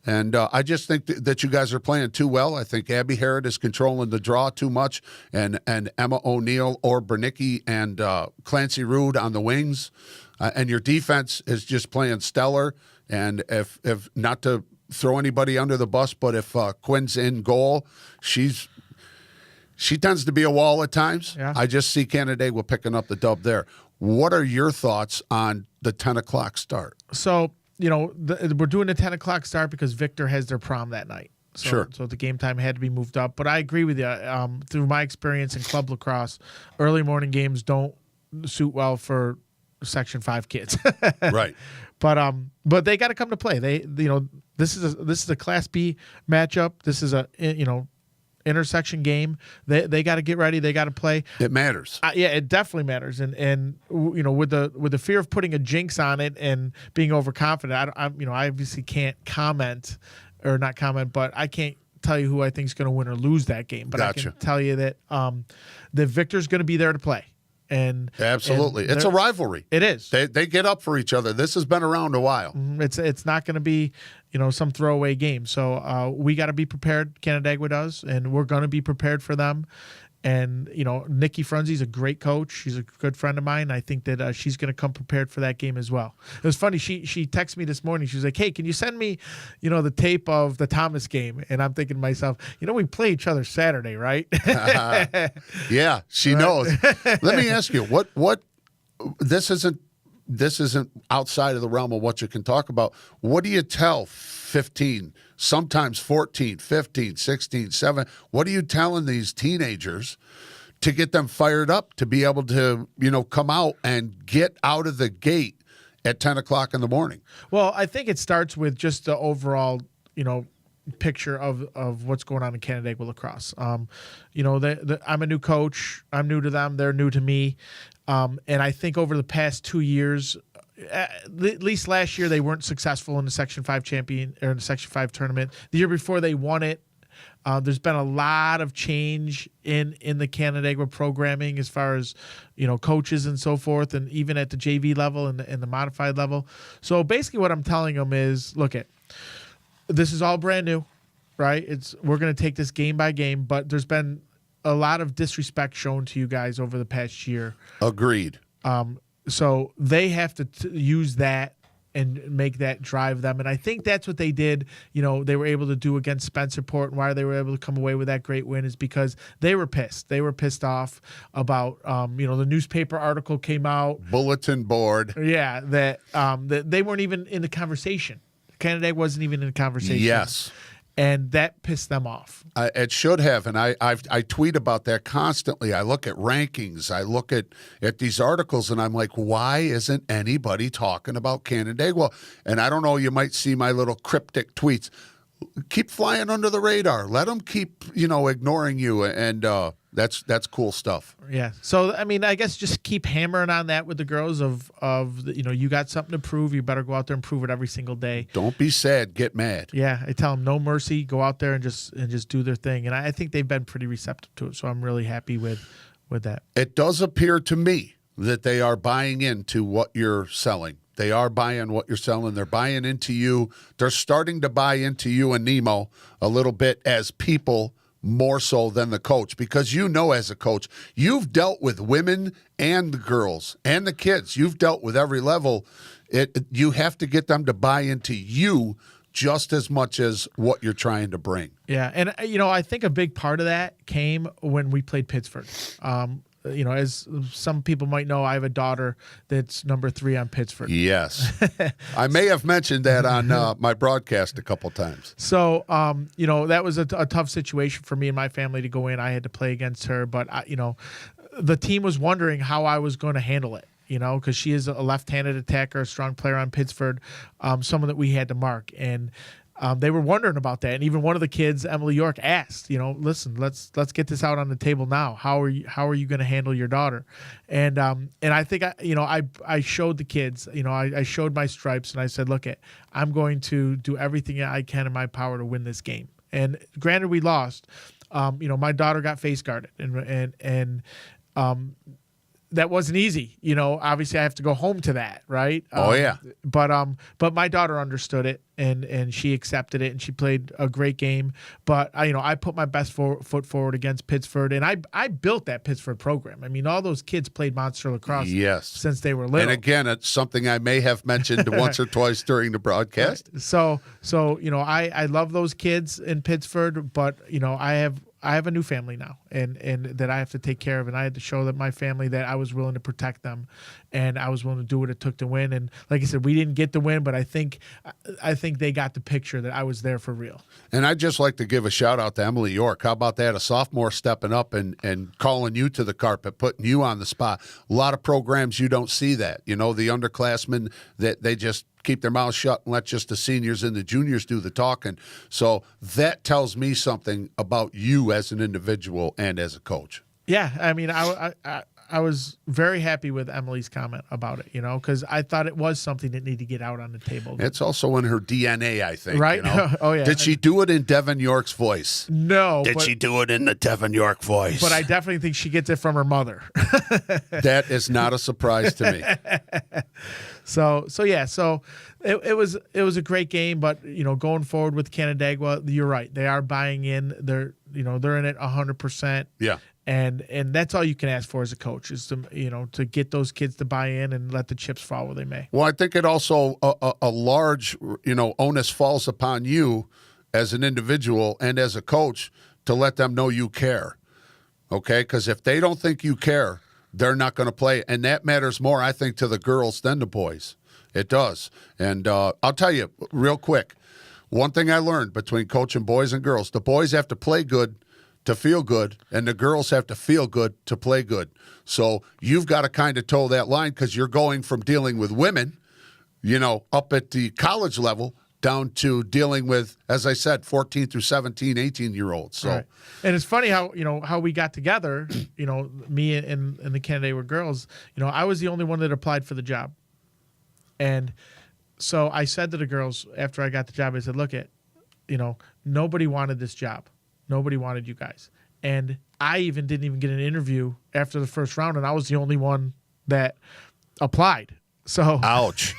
And I just think that you guys are playing too well. I think Abby Harrod is controlling the draw too much, and Emma O'Neill or Bernicki and Clancy Rude on the wings. And your defense is just playing stellar. And if not to throw anybody under the bus, but if Quinn's in goal, she tends to be a wall at times. Yeah. I just see Canandaigua picking up the dub there. What are your thoughts on the 10 o'clock start? So, we're doing a 10 o'clock start because Victor has their prom that night. So, Sure. So the game time had to be moved up. But I agree with you. Through my experience in club lacrosse, early morning games don't suit well for Section 5 kids. Right. But they got to come to play. This is a Class B matchup. This is a intersection game. They got to get ready. They got to play. It matters. Yeah, it definitely matters. And with the fear of putting a jinx on it and being overconfident, I obviously can't comment, but I can't tell you who I think is going to win or lose that game. But Gotcha. I can tell you that the Victor's going to be there to play. And Absolutely. and it's a rivalry. It is. They get up for each other. This has been around a while. It's not going to be, some throwaway game. So we got to be prepared. Canandaigua does, and we're going to be prepared for them. And Nikki Frunze's a great coach. She's a good friend of mine. I think that she's going to come prepared for that game as well. It was funny. She texted me this morning. She was like, "Hey, can you send me, the tape of the Thomas game?" And I'm thinking to myself, we play each other Saturday, right? Yeah, she knows. Let me ask you, what this isn't outside of the realm of what you can talk about. What do you tell 15, sometimes 14, 15, 16, 7? What are you telling these teenagers to get them fired up to be able to, come out and get out of the gate at 10 o'clock in the morning? Well, I think it starts with just the overall, picture of what's going on in Canandaigua lacrosse. I'm a new coach. I'm new to them. They're new to me. And I think over the past 2 years, at least last year, they weren't successful in the Section 5 in the Section 5 tournament. The year before, they won it. There's been a lot of change in the Canandaigua programming as far as coaches and so forth, and even at the JV level and the modified level. So basically, what I'm telling them is, this is all brand new, right? We're going to take this game by game, but there's been a lot of disrespect shown to you guys over the past year. Agreed. So they have to use that and make that drive them. And I think that's what they did. They were able to do against Spencerport, and why they were able to come away with that great win is because they were pissed. They were pissed off about, the newspaper article came out. Bulletin board. Yeah, that they weren't even in the conversation. Canandaigua wasn't even in the conversation. Yes. And that pissed them off. It should have, and I tweet about that constantly. I look at rankings, I look at these articles, and I'm like, why isn't anybody talking about Canandaigua? And I don't know, you might see my little cryptic tweets. Keep flying under the radar. Let them keep, ignoring you. And That's cool stuff. Yeah. So I mean, I guess just keep hammering on that with the girls of you got something to prove. You better go out there and prove it every single day. Don't be sad. Get mad. Yeah, I tell them no mercy. Go out there and just do their thing. And I think they've been pretty receptive to it. So I'm really happy with that. It does appear to me that they are buying into what you're selling. They are buying what you're selling. They're buying into you. They're starting to buy into you and Nemo a little bit as people more so than the coach, because as a coach, you've dealt with women and the girls and the kids. You've dealt with every level. You have to get them to buy into you just as much as what you're trying to bring. Yeah, and I think a big part of that came when we played Pittsford. As some people might know, I have a daughter that's number 3 on Pittsford. Yes. I may have mentioned that on my broadcast a couple times. So, that was a tough situation for me and my family to go in. I had to play against her, but, the team was wondering how I was going to handle it, because she is a left-handed attacker, a strong player on Pittsford, someone that we had to mark. And they were wondering about that, and even one of the kids, Emily York, asked, listen, let's get this out on the table now. How are you going to handle your daughter? And I think I showed the kids, I showed my stripes, and I said, look, I'm going to do everything I can in my power to win this game. And granted, we lost. My daughter got face guarded, and that wasn't easy. Obviously I have to go home to that, right? But my daughter understood it and she accepted it and she played a great game. But I put my best foot forward against Pittsford, and I built that Pittsford program. I mean, all those kids played monster lacrosse since they were little. And again, it's something I may have mentioned once or twice during the broadcast. So I love those kids in Pittsford, but I have a new family now, and that I have to take care of, and I had to show that my family that I was willing to protect them, and I was willing to do what it took to win. And like I said, we didn't get the win, but I think they got the picture that I was there for real. And I'd just like to give a shout out to Emily York. How about that? A sophomore stepping up and calling you to the carpet, putting you on the spot. A lot of programs you don't see that. The underclassmen that they just keep their mouths shut and let just the seniors and the juniors do the talking. So that tells me something about you as an individual and as a coach. Yeah, I mean, I was very happy with Emily's comment about it, because I thought it was something that needed to get out on the table. It's also in her DNA, I think. Right? Oh, yeah. Did she do it in Devin York's voice? No. Did she do it in the Devin York voice? But I definitely think she gets it from her mother. That is not a surprise to me. So it was a great game, but going forward with Canandaigua, you're right. They are buying in. They're in it 100%. Yeah. And that's all you can ask for as a coach is to get those kids to buy in and let the chips fall where they may. Well, I think it also a large onus falls upon you as an individual and as a coach to let them know you care. Okay, because if they don't think you care, they're not going to play, and that matters more, I think, to the girls than the boys. It does. And I'll tell you real quick, one thing I learned between coaching boys and girls: the boys have to play good to feel good, and the girls have to feel good to play good. So you've got to kind of toe that line, because you're going from dealing with women, up at the college level, down to dealing with, as I said, 14 through 17, 18-year-olds. So, right. And it's funny how we got together, me and the Canandaigua girls, I was the only one that applied for the job. And so I said to the girls after I got the job, I said, look, nobody wanted this job. Nobody wanted you guys. And I didn't even get an interview after the first round, and I was the only one that applied. So ouch.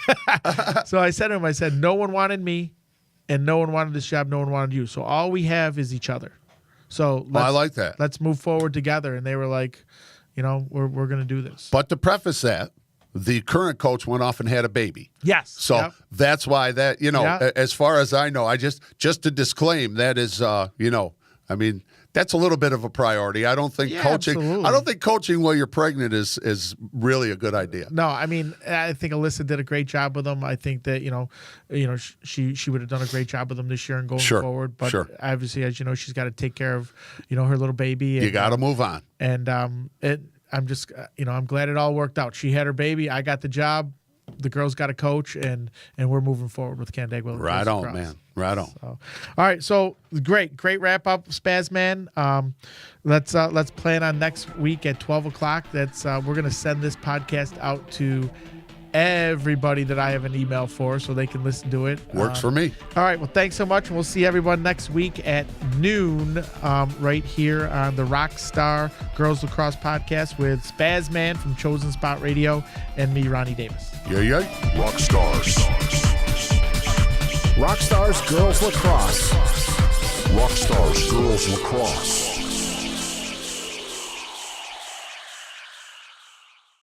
So I said to him, no one wanted me, and no one wanted this job, no one wanted you. So all we have is each other. So I like that. Let's move forward together. And they were like, we're going to do this. But to preface that, the current coach went off and had a baby. Yes. So that's why that, as far as I know, I just to disclaim, that is, that's a little bit of a priority. I don't think coaching. Absolutely. I don't think coaching while you're pregnant is really a good idea. No, I think Alyssa did a great job with them. I think that she would have done a great job with them this year and going forward. But obviously, as you know, she's got to take care of her little baby. And, you got to move on. And I'm just I'm glad it all worked out. She had her baby. I got the job. the girls got a coach, and we're moving forward with Canandaigua. Right on, man. Right on. So, all right, so great wrap up, Spazman. Let's plan on next week at 12:00. That's we're gonna send this podcast out to everybody that I have an email for, so they can listen to it. Works for me. All right, well, thanks so much, and we'll see everyone next week at noon, right here on the Rockstar Girls Lacrosse Podcast with Spazman from Chosen Spot Radio and me, Ronnie Davis. Yeah. Rockstars. Rockstars Girls Lacrosse. Rockstars Girls Lacrosse.